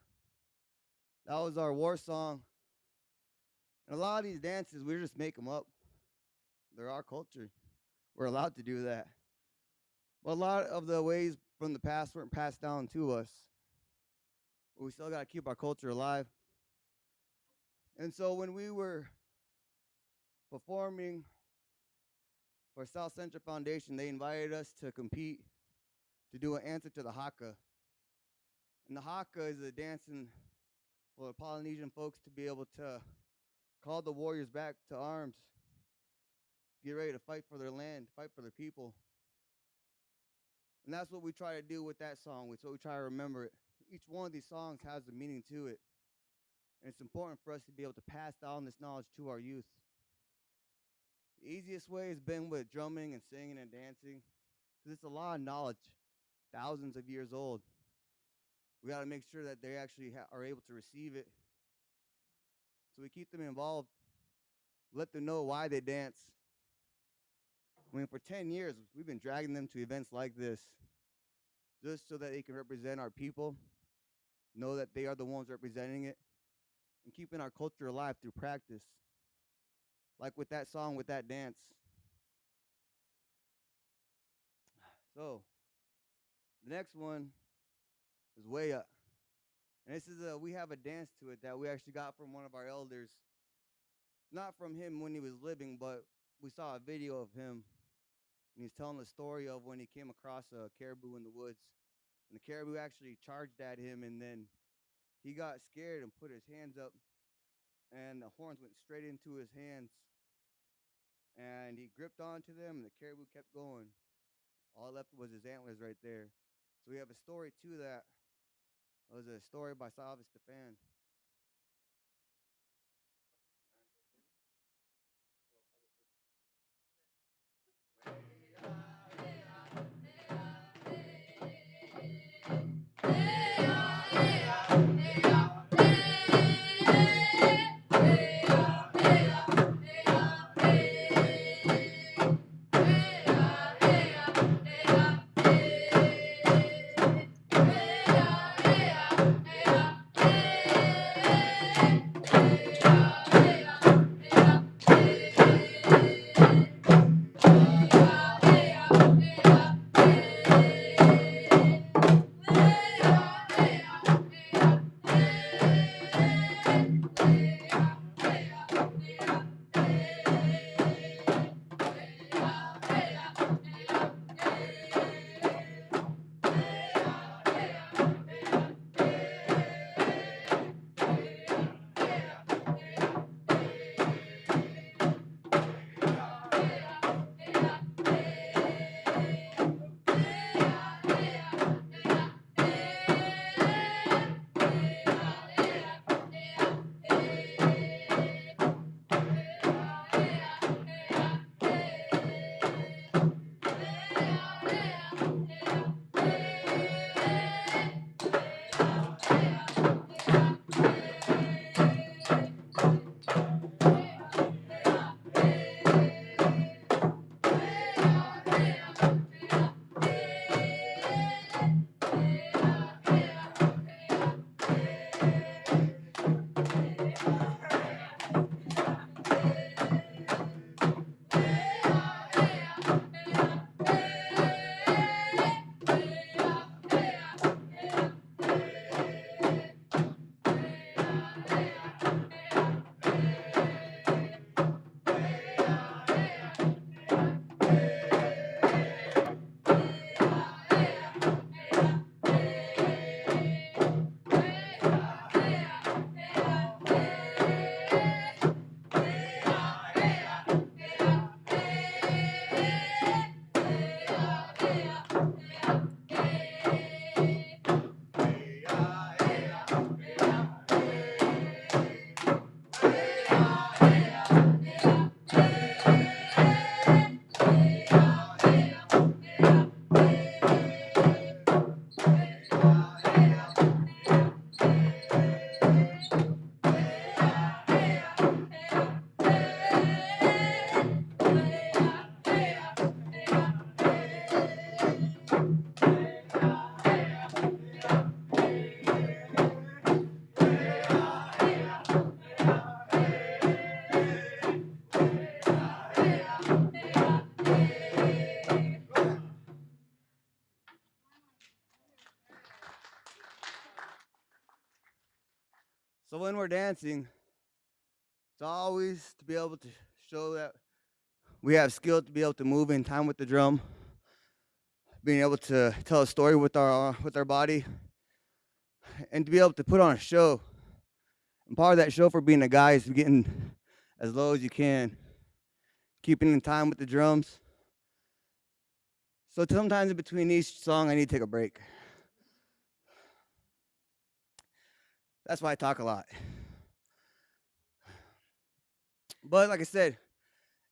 That was our war song. And a lot of these dances, we just make them up. They're our culture. We're allowed to do that. But a lot of the ways from the past weren't passed down to us. But we still got to keep our culture alive. And so when we were performing for South Central Foundation, they invited us to compete to do an answer to the haka. And the haka is a dancing for the Polynesian folks to be able to call the warriors back to arms, get ready to fight for their land, fight for their people. And that's what we try to do with that song. So we try to remember it. Each one of these songs has a meaning to it. And it's important for us to be able to pass down this knowledge to our youth. The easiest way has been with drumming and singing and dancing, because it's a lot of knowledge, thousands of years old. We got to make sure that they actually are able to receive it. So we keep them involved, let them know why they dance. I mean, for 10 years, we've been dragging them to events like this, just so that they can represent our people, know that they are the ones representing it, and keeping our culture alive through practice. Like with that song, with that dance. So, the next one is Way Up. And this is we have a dance to it that we actually got from one of our elders. Not from him when he was living, but we saw a video of him. And he's telling the story of when he came across a caribou in the woods. And the caribou actually charged at him, and then he got scared and put his hands up, and the horns went straight into his hands. And he gripped onto them, and the caribou kept going. All left was his antlers right there. So we have a story to that. It was a story by Salva Stefan. So when we're dancing, it's always to be able to show that we have skill to be able to move in time with the drum, being able to tell a story with our body, and to be able to put on a show. And part of that show for being a guy is getting as low as you can, keeping in time with the drums. So sometimes in between each song, I need to take a break. That's why I talk a lot. But like I said,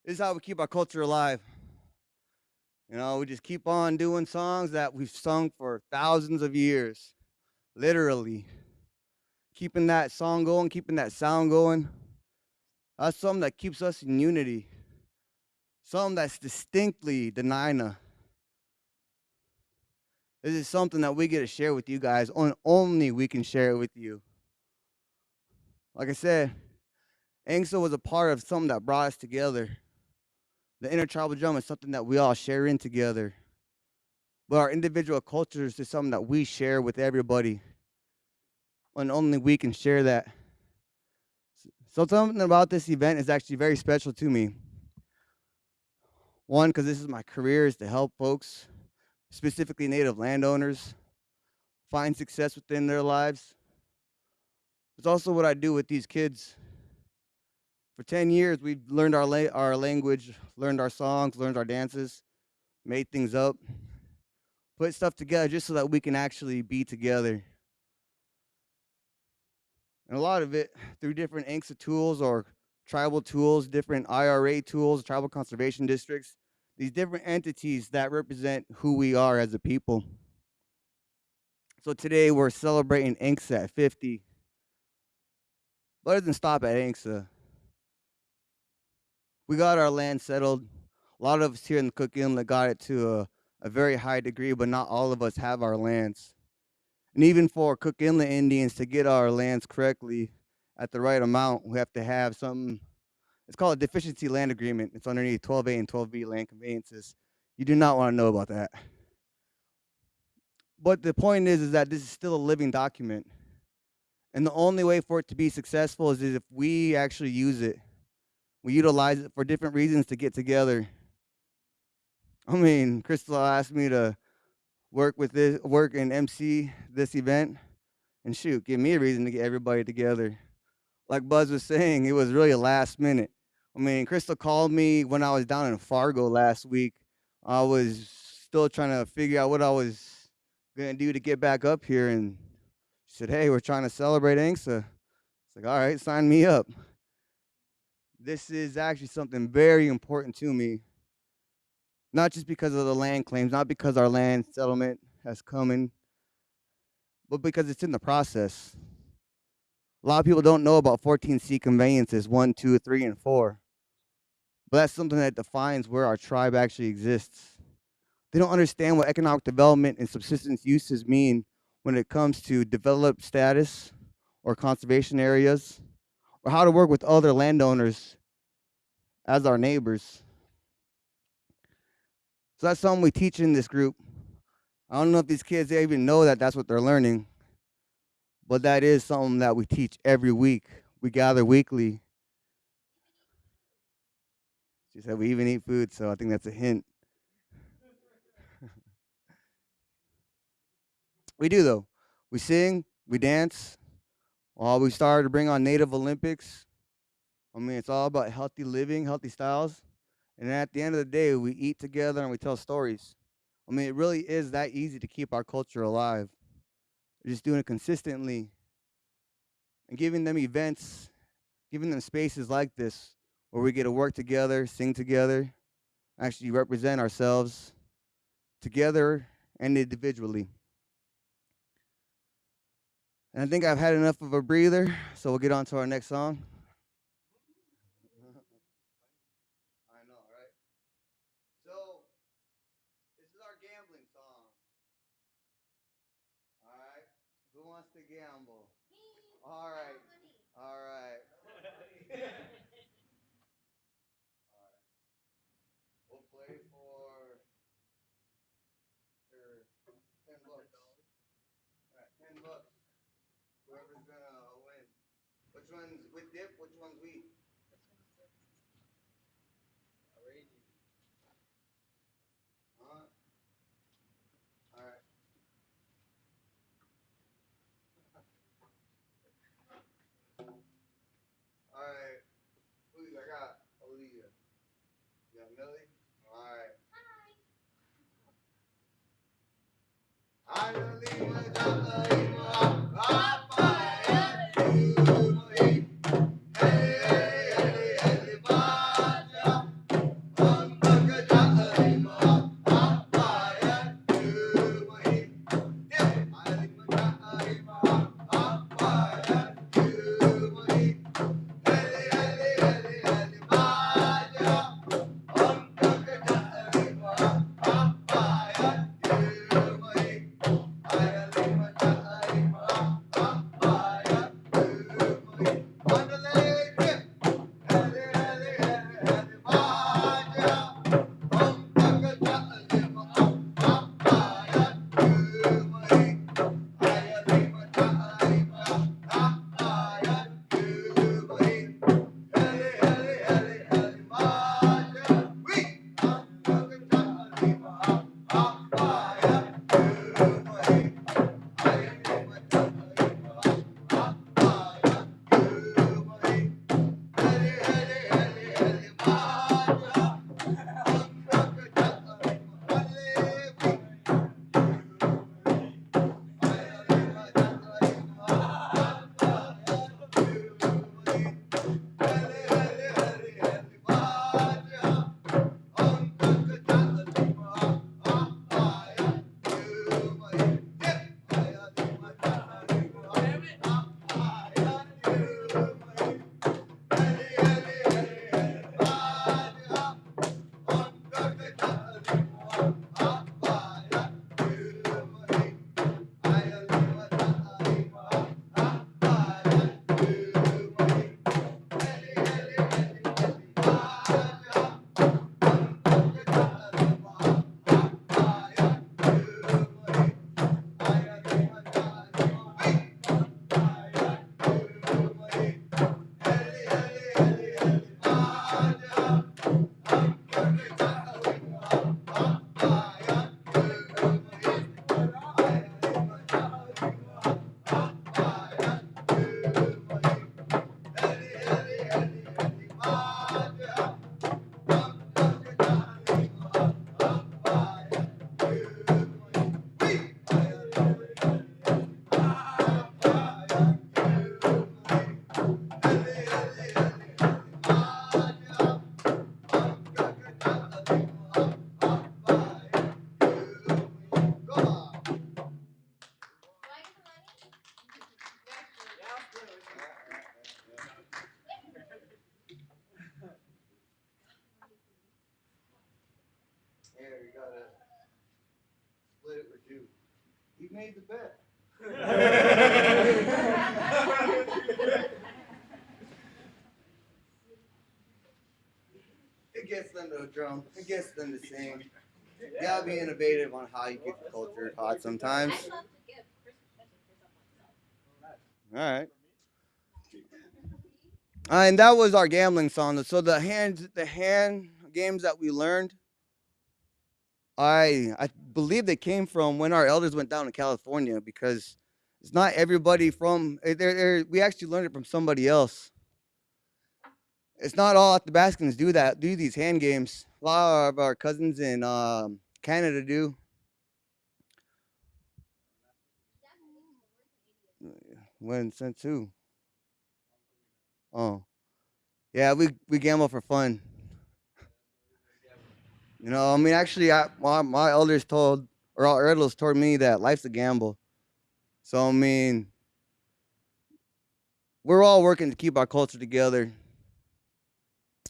this is how we keep our culture alive. You know, we just keep on doing songs that we've sung for thousands of years, literally. Keeping that song going, keeping that sound going. That's something that keeps us in unity. Something that's distinctly Denina. This is something that we get to share with you guys. Only we can share it with you. Like I said, Angsa was a part of something that brought us together. The intertribal drum is something that we all share in together. But our individual cultures is something that we share with everybody. And only we can share that. So something about this event is actually very special to me. One, because this is my career, is to help folks, specifically native landowners, find success within their lives. It's also what I do with these kids. For 10 years, we've learned our language, learned our songs, learned our dances, made things up, put stuff together just so that we can actually be together. And a lot of it through different ANCSA tools or tribal tools, different IRA tools, tribal conservation districts, these different entities that represent who we are as a people. So today we're celebrating ANCSA at 50. But it doesn't stop at ANCSA. We got our land settled. A lot of us here in the Cook Inlet got it to a very high degree, but not all of us have our lands. And even for Cook Inlet Indians to get our lands correctly at the right amount, we have to have something. It's called a deficiency land agreement. It's underneath 12A and 12B land conveyances. You do not want to know about that. But the point is that this is still a living document. And the only way for it to be successful is if we actually use it. We utilize it for different reasons to get together. I mean, Crystal asked me to work and MC this event. And shoot, give me a reason to get everybody together. Like Buzz was saying, it was really a last minute. I mean, Crystal called me when I was down in Fargo last week. I was still trying to figure out what I was going to do to get back up here. And she said, hey, we're trying to celebrate ANCSA. It's like, all right, sign me up. This is actually something very important to me. Not just because of the land claims, not because our land settlement has come in, but because it's in the process. A lot of people don't know about 14C conveyances, 1, 2, 3, and 4. But that's something that defines where our tribe actually exists. They don't understand what economic development and subsistence uses mean when it comes to developed status or conservation areas, or how to work with other landowners as our neighbors. So that's something we teach in this group. I don't know if these kids they even know that that's what they're learning, but that is something that we teach every week. We gather weekly. She said we even eat food, so I think that's a hint. We do, though. We sing, we dance. We started to bring on Native Olympics. I mean, it's all about healthy living, healthy styles. And at the end of the day, we eat together and we tell stories. I mean, it really is that easy to keep our culture alive. We're just doing it consistently and giving them events, giving them spaces like this where we get to work together, sing together, actually represent ourselves together and individually. And I think I've had enough of a breather, so we'll get on to our next song. I know, right? So, this is our gambling song. All right? Who wants to gamble? Me. All right. All right. All right. We'll play for 10 bucks. All right, 10 bucks. Whoever's gonna win. Which one's with dip? Which one's wheat? Huh? All right. All right. Who I got? Aaliyah. You got Millie? All right. Here, you gotta split it with you. He made the bet. It gets them to drum. It gets them to sing. You gotta be innovative on how you get the culture taught sometimes. All right. And that was our gambling song. So the hand games that we learned, I believe they came from when our elders went down to California, because it's not everybody from we actually learned it from somebody else. It's not all at the Baskins do these hand games. A lot of our cousins in Canada do. When since who? Oh, yeah, we gamble for fun. You know, I mean, actually, my elders or our elders told me that life's a gamble. So I mean, we're all working to keep our culture together.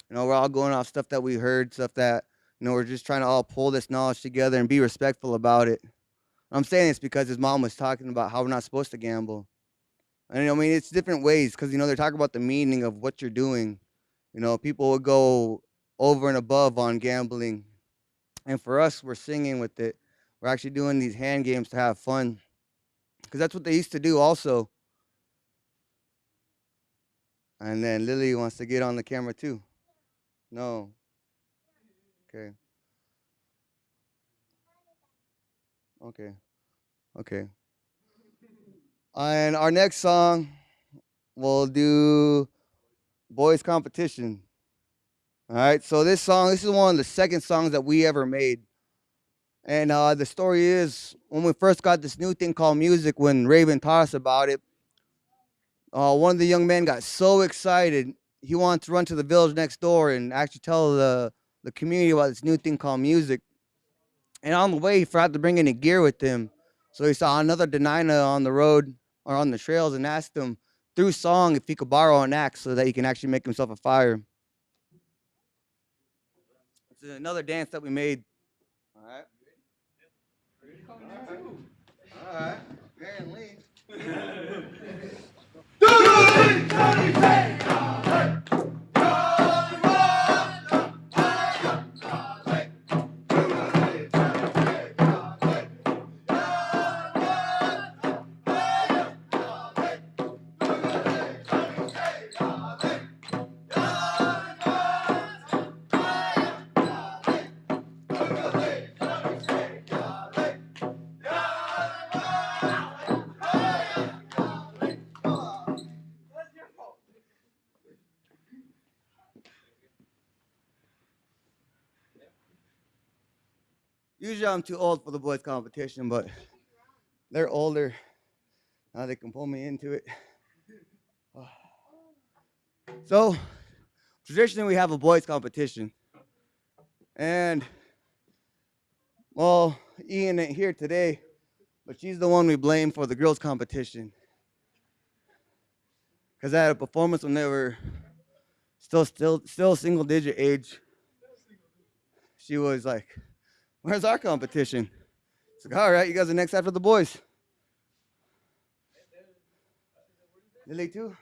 You know, we're all going off stuff that we heard, stuff that, we're just trying to all pull this knowledge together and be respectful about it. I'm saying this because his mom was talking about how we're not supposed to gamble. And I mean, it's different ways, because, they're talking about the meaning of what you're doing. People would go over and above on gambling. And for us, we're singing with it. We're actually doing these hand games to have fun, because that's what they used to do also. And then Lily wants to get on the camera too. No. Okay. Okay. Okay. And our next song, we'll do Boys Competition. All right. So this is one of the second songs that we ever made. And the story is when we first got this new thing called music, when Raven taught us about it, one of the young men got so excited he wanted to run to the village next door and actually tell the community about this new thing called music. And on the way, he forgot to bring any gear with him. So he saw another Denina on the road or on the trails and asked him through song if he could borrow an axe so that he can actually make himself a fire. It's another dance that we made. All right. All right. Apparently. Usually I'm too old for the boys competition, but they're older. Now they can pull me into it. So traditionally we have a boys competition. And well, Ian ain't here today, but she's the one we blame for the girls competition. Because I had a performance when they were still single digit age. She was like, "Where's our competition?" It's like, "All right, you guys are next after the boys." Lily too?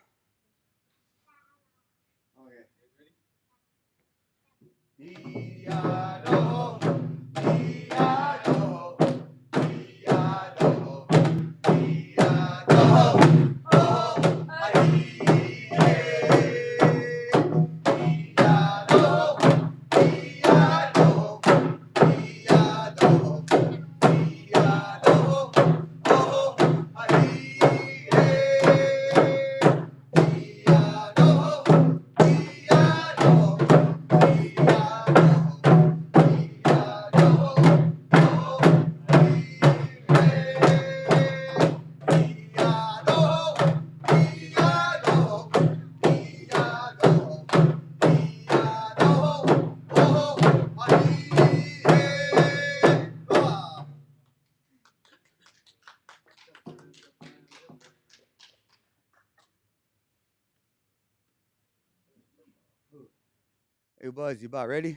Hey, Buzz, you about ready?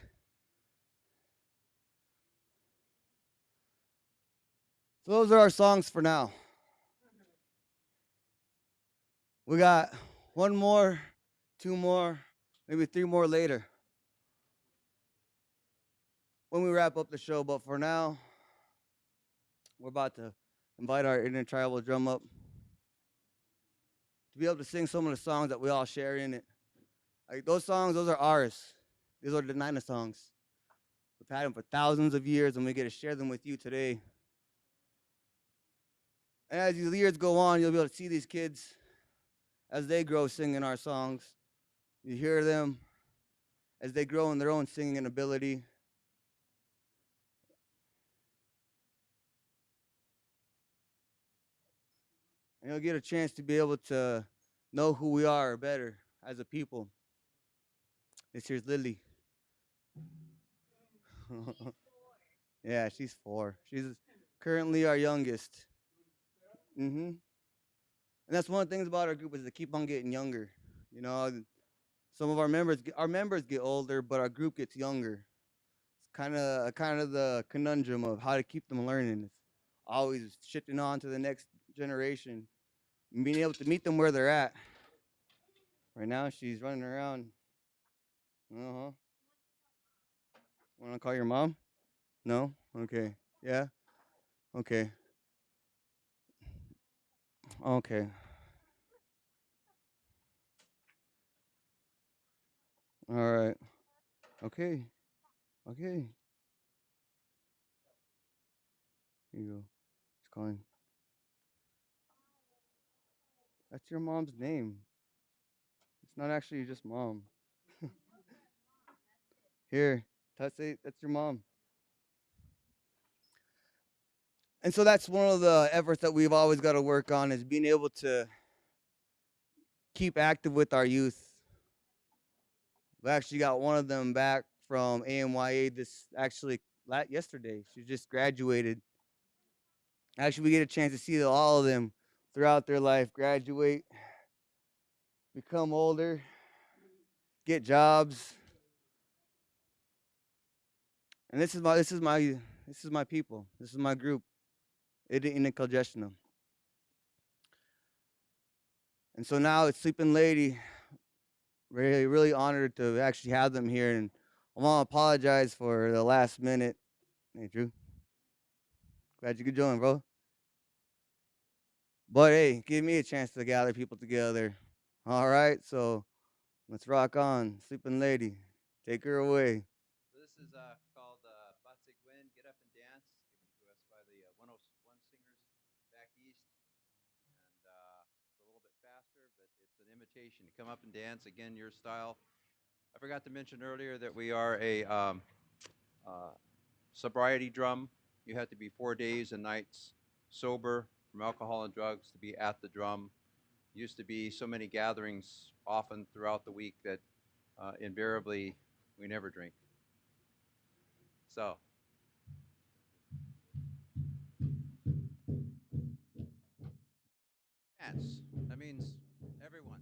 So those are our songs for now. We got one more, two more, maybe three more later when we wrap up the show. But for now, we're about to invite our intertribal drum up to be able to sing some of the songs that we all share in it. Like those songs, those are ours. These are the Nina songs. We've had them for thousands of years, and we get to share them with you today. And as the years go on, you'll be able to see these kids as they grow singing our songs. You hear them as they grow in their own singing ability. And you'll get a chance to be able to know who we are better as a people. This here's Lily. Yeah, she's 4. She's currently our youngest. And that's one of the things about our group is they keep on getting younger. You know, some of our members get older, but our group gets younger. It's kind of the conundrum of how to keep them learning. It's always shifting on to the next generation and being able to meet them where they're at. Right now, she's running around. Uh-huh. Want to call your mom? No? Okay. Yeah? Okay. Okay. All right. Okay. Okay. Here you go. It's calling. That's your mom's name. It's not actually just mom. Here. That's your mom. And so that's one of the efforts that we've always got to work on is being able to keep active with our youth. We actually got one of them back from AMYA yesterday. She just graduated. Actually, we get a chance to see all of them throughout their life graduate, become older, get jobs. And this is my people. This is my group. In congestion. And so now it's Sleeping Lady. Really, really honored to actually have them here. And I want to apologize for the last minute. Hey, Drew. Glad you could join, bro. But hey, give me a chance to gather people together. All right, so let's rock on. Sleeping Lady, take her away. This is called Batse Gwen, Get Up and Dance, given to us by the 101 Singers back east. And it's a little bit faster, but it's an imitation. Come up and dance, again, your style. I forgot to mention earlier that we are a sobriety drum. You have to be 4 days and nights sober from alcohol and drugs to be at the drum. Used to be so many gatherings often throughout the week that invariably we never drink. So, dance. That means everyone.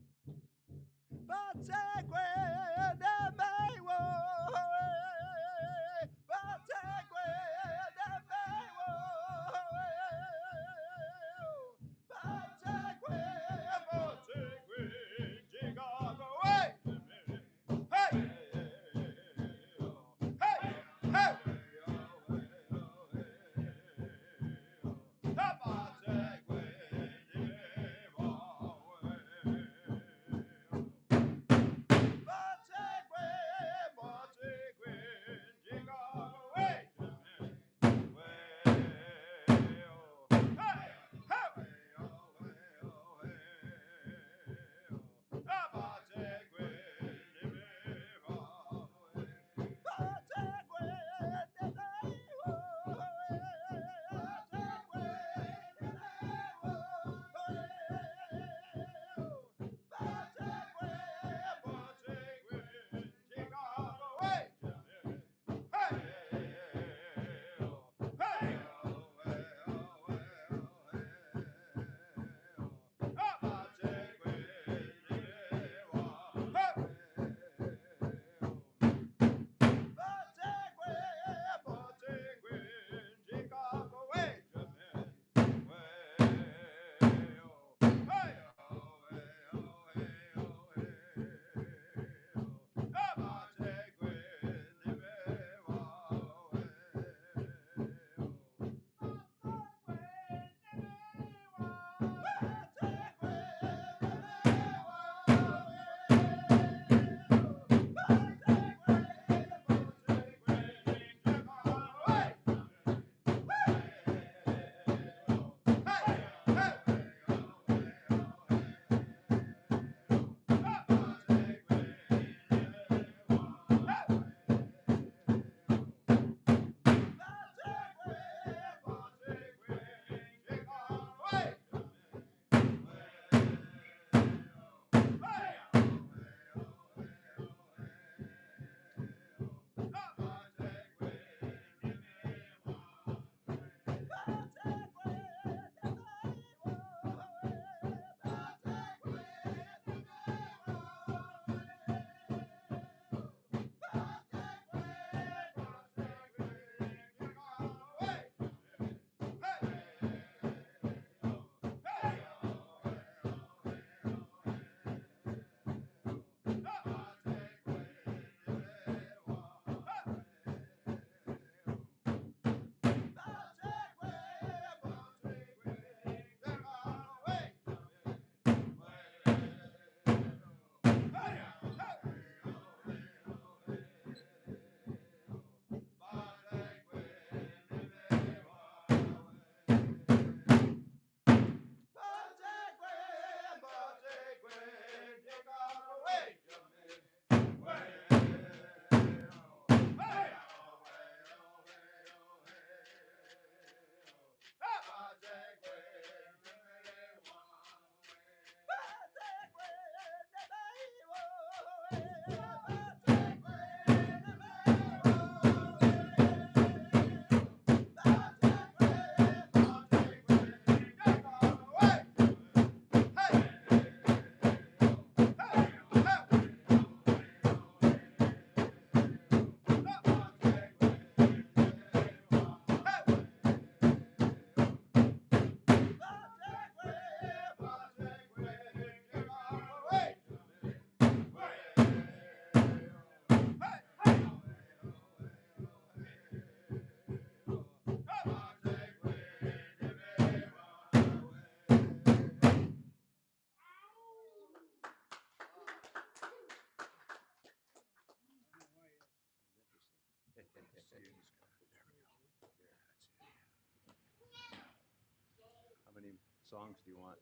How many songs do you want?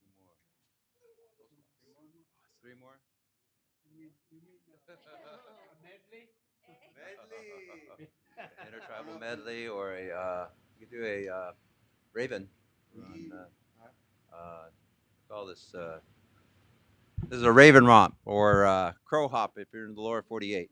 Two more. Three more? Medley. Intertribal medley, or you could do a Raven. On, call this this is a Raven romp or crow hop if you're in the lower 48.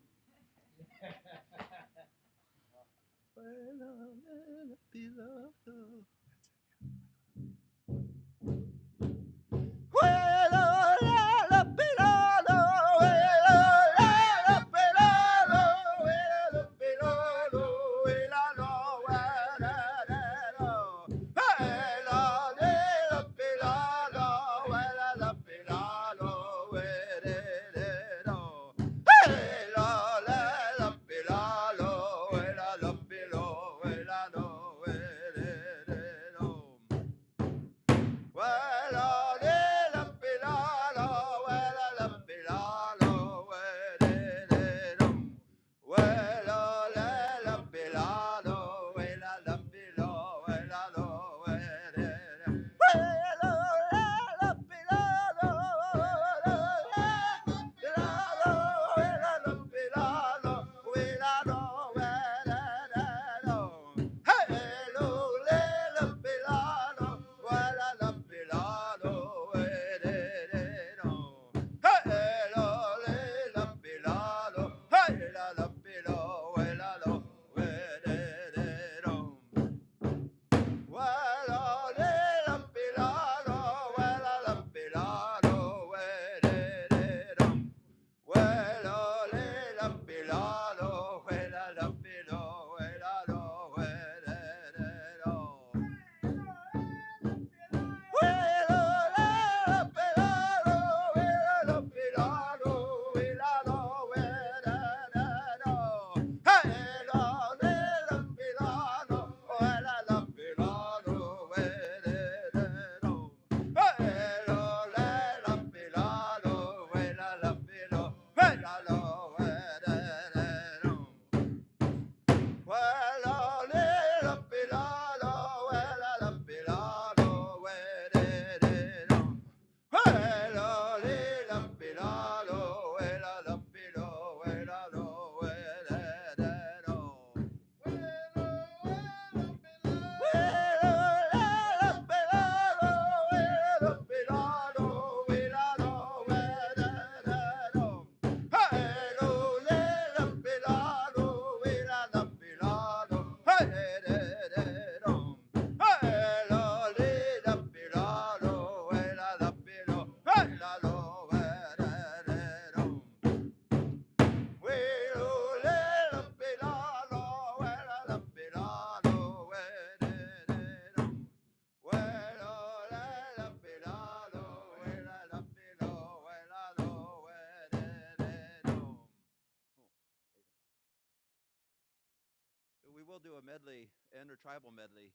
We will do a medley, intertribal medley,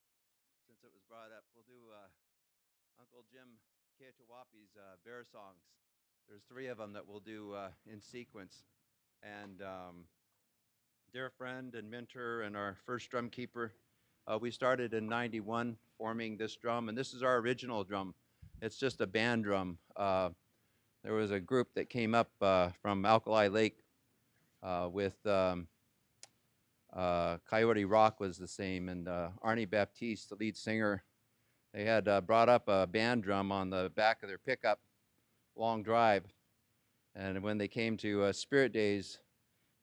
since it was brought up. We'll do Uncle Jim Keotawapi's bear songs. There's three of them that we'll do in sequence. And dear friend and mentor and our first drum keeper, we started in '91 forming this drum, and this is our original drum. It's just a band drum. There was a group that came up from Alkali Lake with Coyote Rock was the same, and Arnie Baptiste, the lead singer, they had brought up a band drum on the back of their pickup, long drive. And when they came to Spirit Days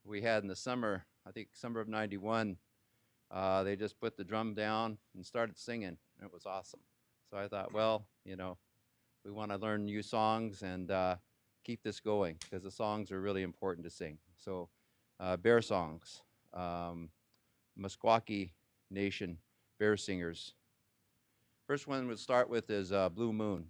we had in the summer, I think summer of '91, they just put the drum down and started singing. It was awesome. So I thought, well, you know, we want to learn new songs and keep this going because the songs are really important to sing. So bear songs, Meskwaki Nation bear singers. First one we'll start with is Blue Moon.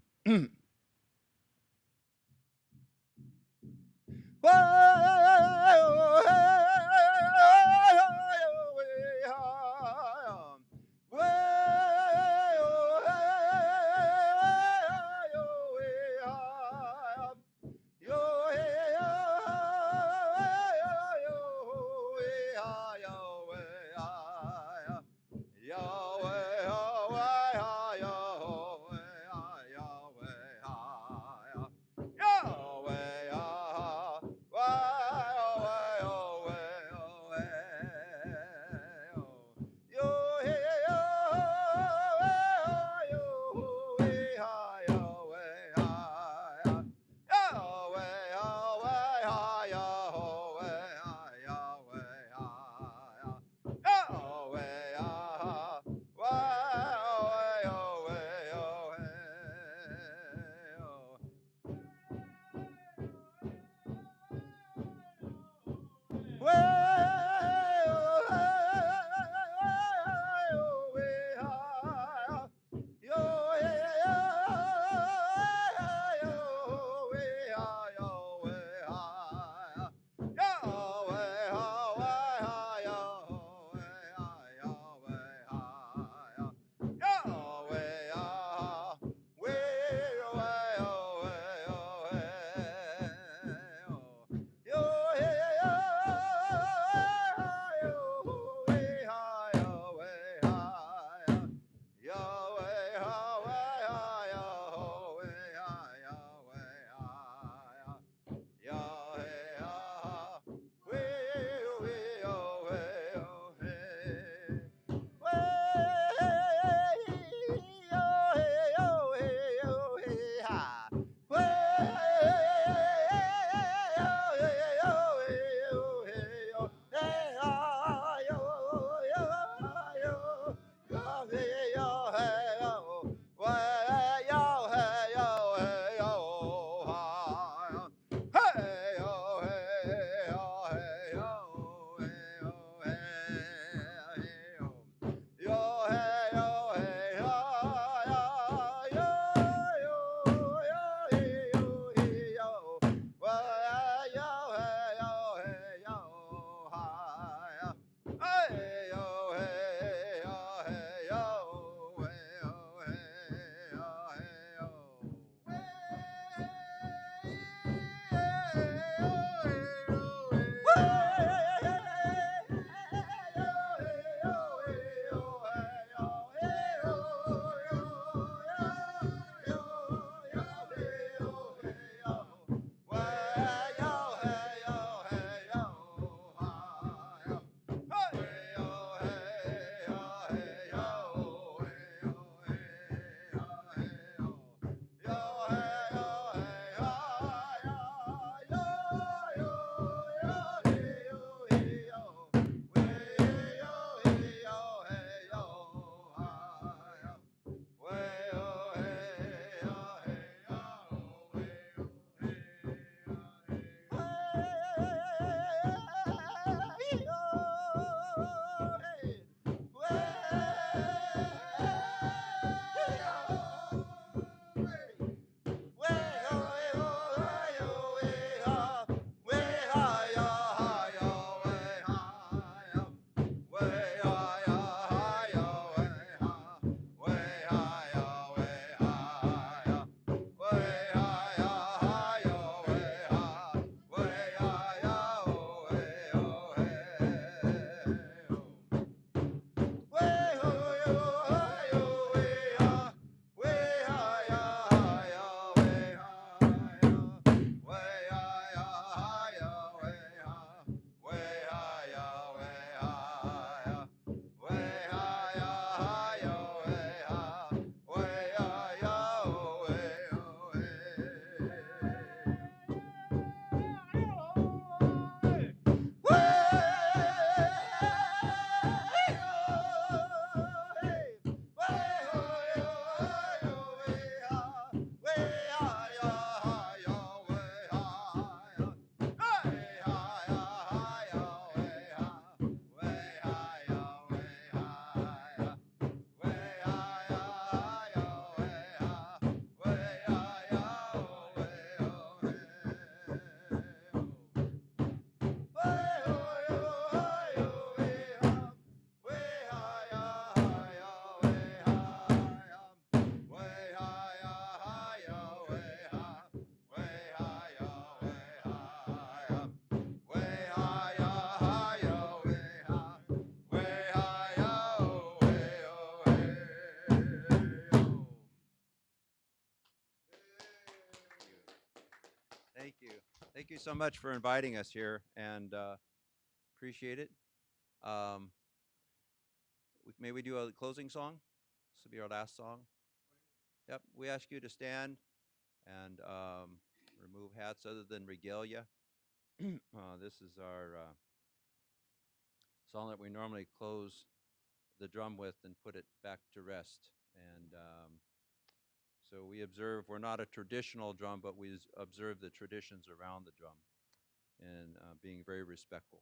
Thank you. Thank you so much for inviting us here, and appreciate it. Um, may we do a closing song? This will be our last song. Yep. We ask you to stand and remove hats other than regalia. This is our song that we normally close the drum with and put it back to rest. And so we observe, we're not a traditional drum, but we observe the traditions around the drum and being very respectful.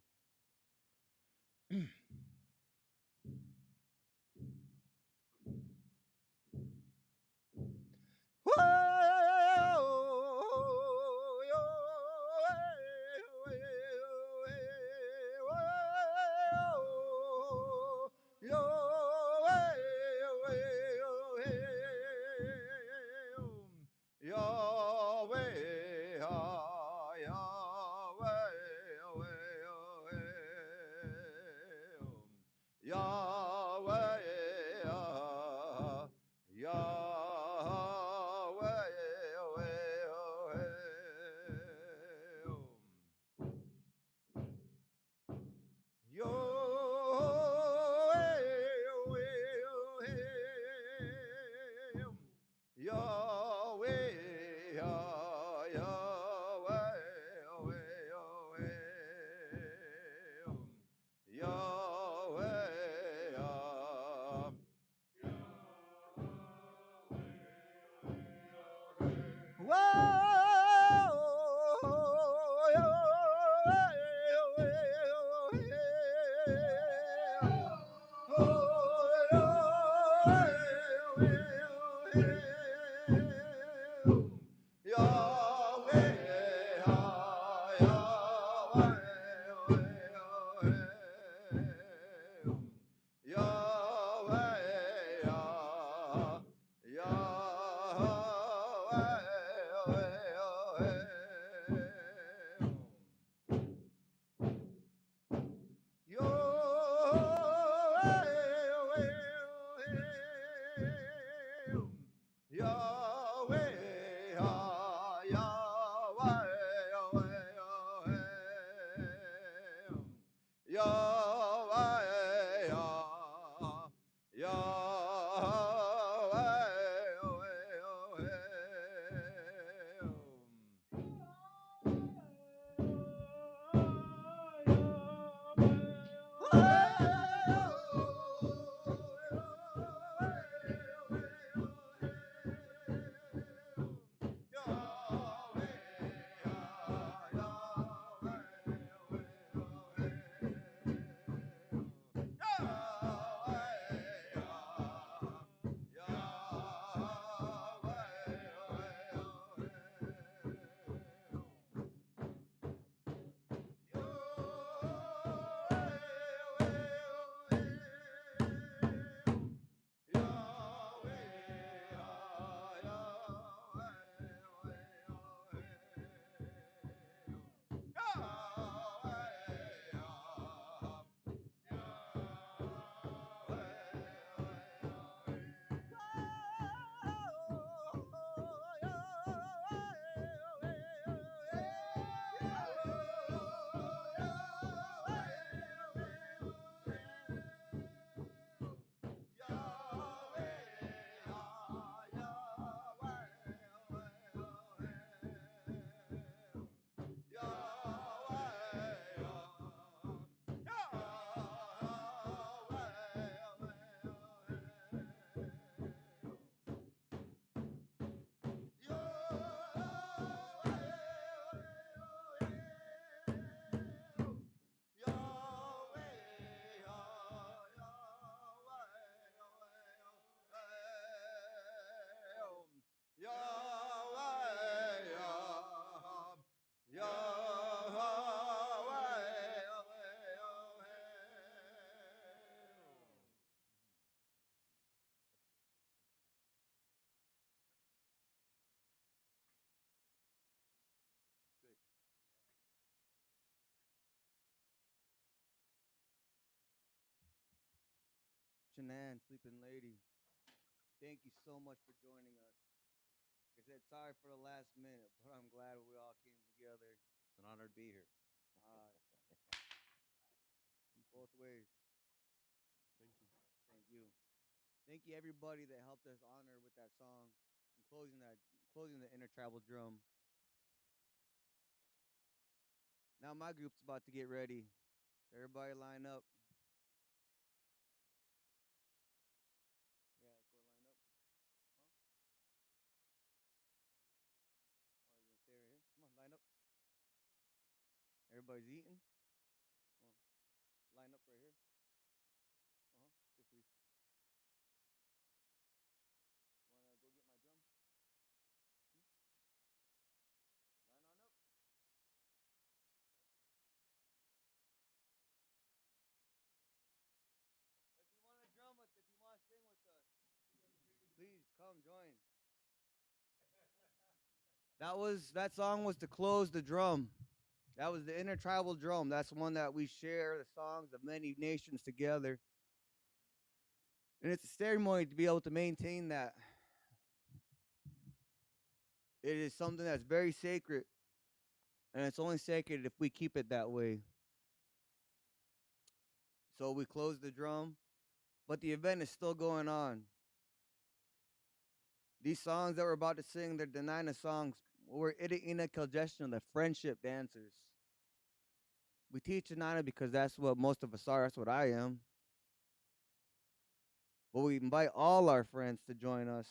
Janan, sleeping lady, thank you so much for joining us. I said, sorry for the last minute, but I'm glad we all came together. It's an honor to be here. Uh, both ways. Thank you. Thank you. Thank you everybody that helped us honor with that song and closing the intertribal drum. Now my group's about to get ready. So everybody line up. Yeah, go line up. Huh? Oh, you gonna stay right here? Come on, line up. Everybody's eating. Come on. Line up right here. Uh-huh. Yes, please. Wanna go get my drum? Line on up. If you want to drum with, if you want to sing with us, please come join. That song was to close the drum. That was the intertribal drum. That's one that we share the songs of many nations together. And it's a ceremony to be able to maintain that. It is something that's very sacred. And it's only sacred if we keep it that way. So we close the drum, but the event is still going on. These songs that we're about to sing, they're Denina songs. We're Ina Congestion, the friendship dancers. We teach Denina because that's what most of us are. That's what I am. But we invite all our friends to join us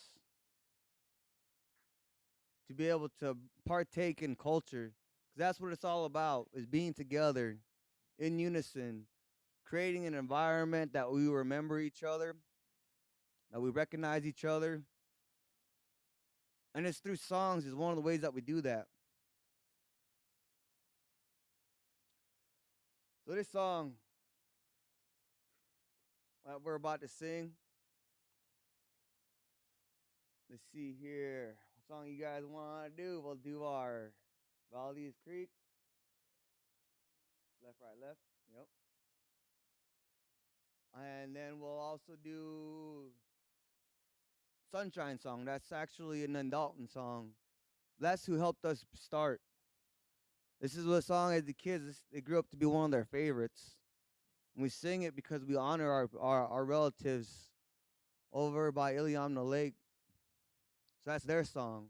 to be able to partake in culture. Because that's what it's all about, is being together in unison, creating an environment that we remember each other, that we recognize each other. And it's through songs is one of the ways that we do that. So this song that we're about to sing, let's see here. What song you guys want to do? We'll do our Valdez Creek. Left, right, left. Yep. And then we'll also do Sunshine Song. That's actually an Dalton song. That's who helped us start. This is a song as the kids, it grew up to be one of their favorites. And we sing it because we honor our relatives over by Iliamna Lake. So that's their song.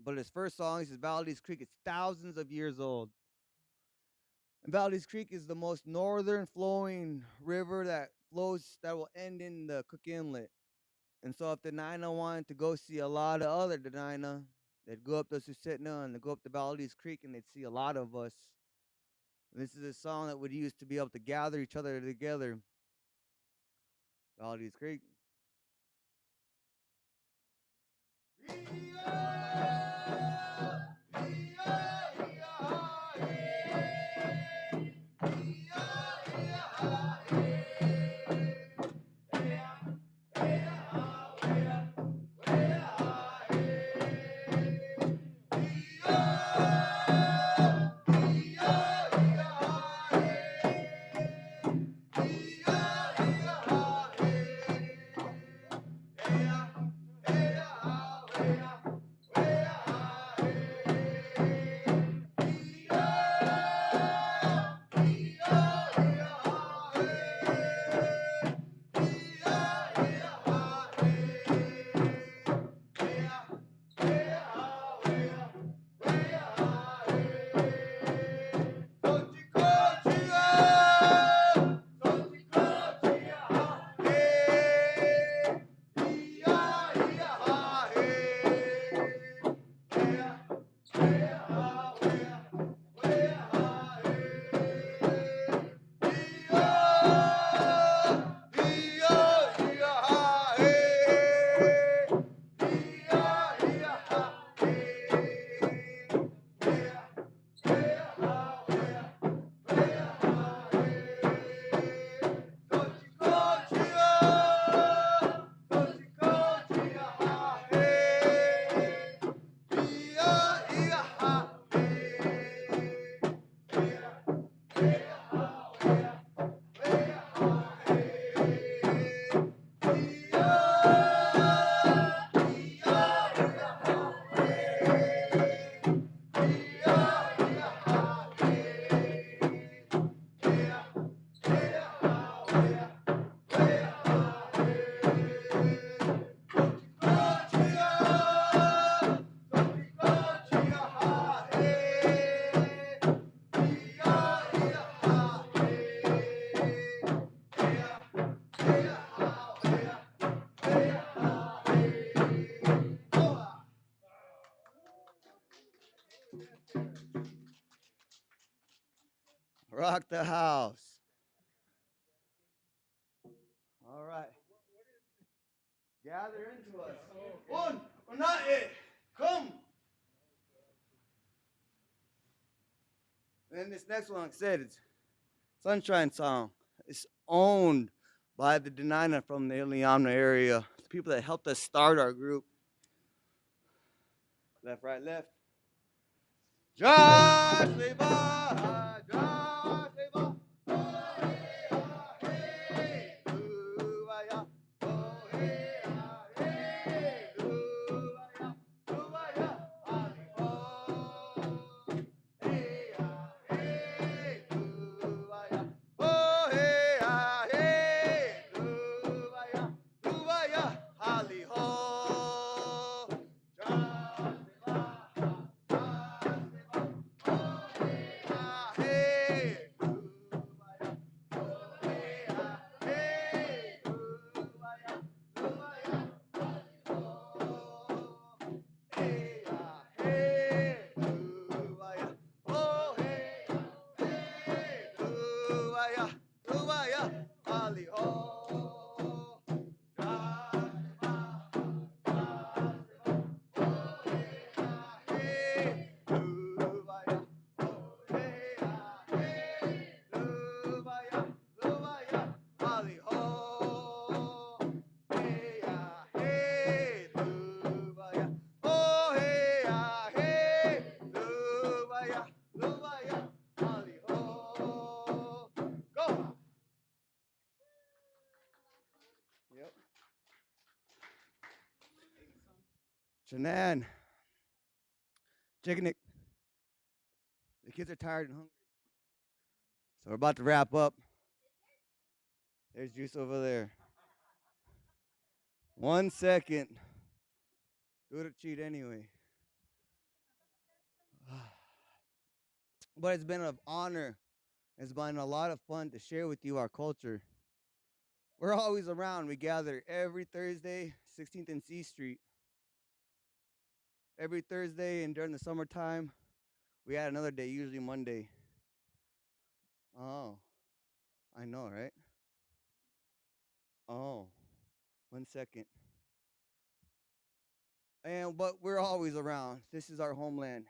But his first song is Valdez Creek. It's thousands of years old. And Valdez Creek is the most northern flowing river that will end in the Cook Inlet. And so if the Nina wanted to go see a lot of other Denina, they'd go up to Susitna and they'd go up to Valdez Creek and they'd see a lot of us. And this is a song that would use to be able to gather each other together. Valdez Creek. rock the house. All right. Gather into us. One, or not it. Come. And this next one, like I said, it's Sunshine Song. It's owned by the Denina from the Iliamna area. The people that helped us start our group. Left, right, left. Josh Leva, Josh Leva. Oh, hey, ah, hey, ooh-ah-ya. Oh, hey, ah, hey, ooh-ah-ya. Ooh-ah-ya, ali-ho. Hey, ah, hey, ooh-ah-ya. Oh, hey, ah, hey, ooh-ah-ya. Ooh-ah-ya, ali-ho. Josh Yep. Shanann, Chickenick, the kids are tired and hungry. So we're about to wrap up. There's juice over there. 1 second. Do it a cheat anyway. But it's been an honor. It's been a lot of fun to share with you our culture. We're always around. We gather every Thursday, 16th and C Street. Every Thursday, and during the summertime, we add another day, usually Monday. Oh, I know, right? Oh, 1 second. But we're always around. This is our homeland.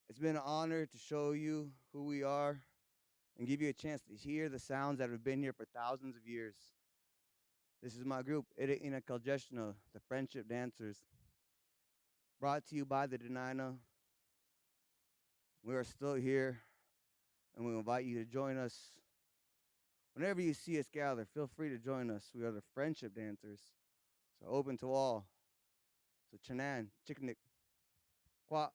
It's been an honor to show you who we are and give you a chance to hear the sounds that have been here for thousands of years. This is my group, Ida Ina Kaljeshna, the Friendship Dancers, brought to you by the Denina. We are still here, and we invite you to join us. Whenever you see us gather, feel free to join us. We are the Friendship Dancers, so open to all. So Chanan, Chickenick, Kwa.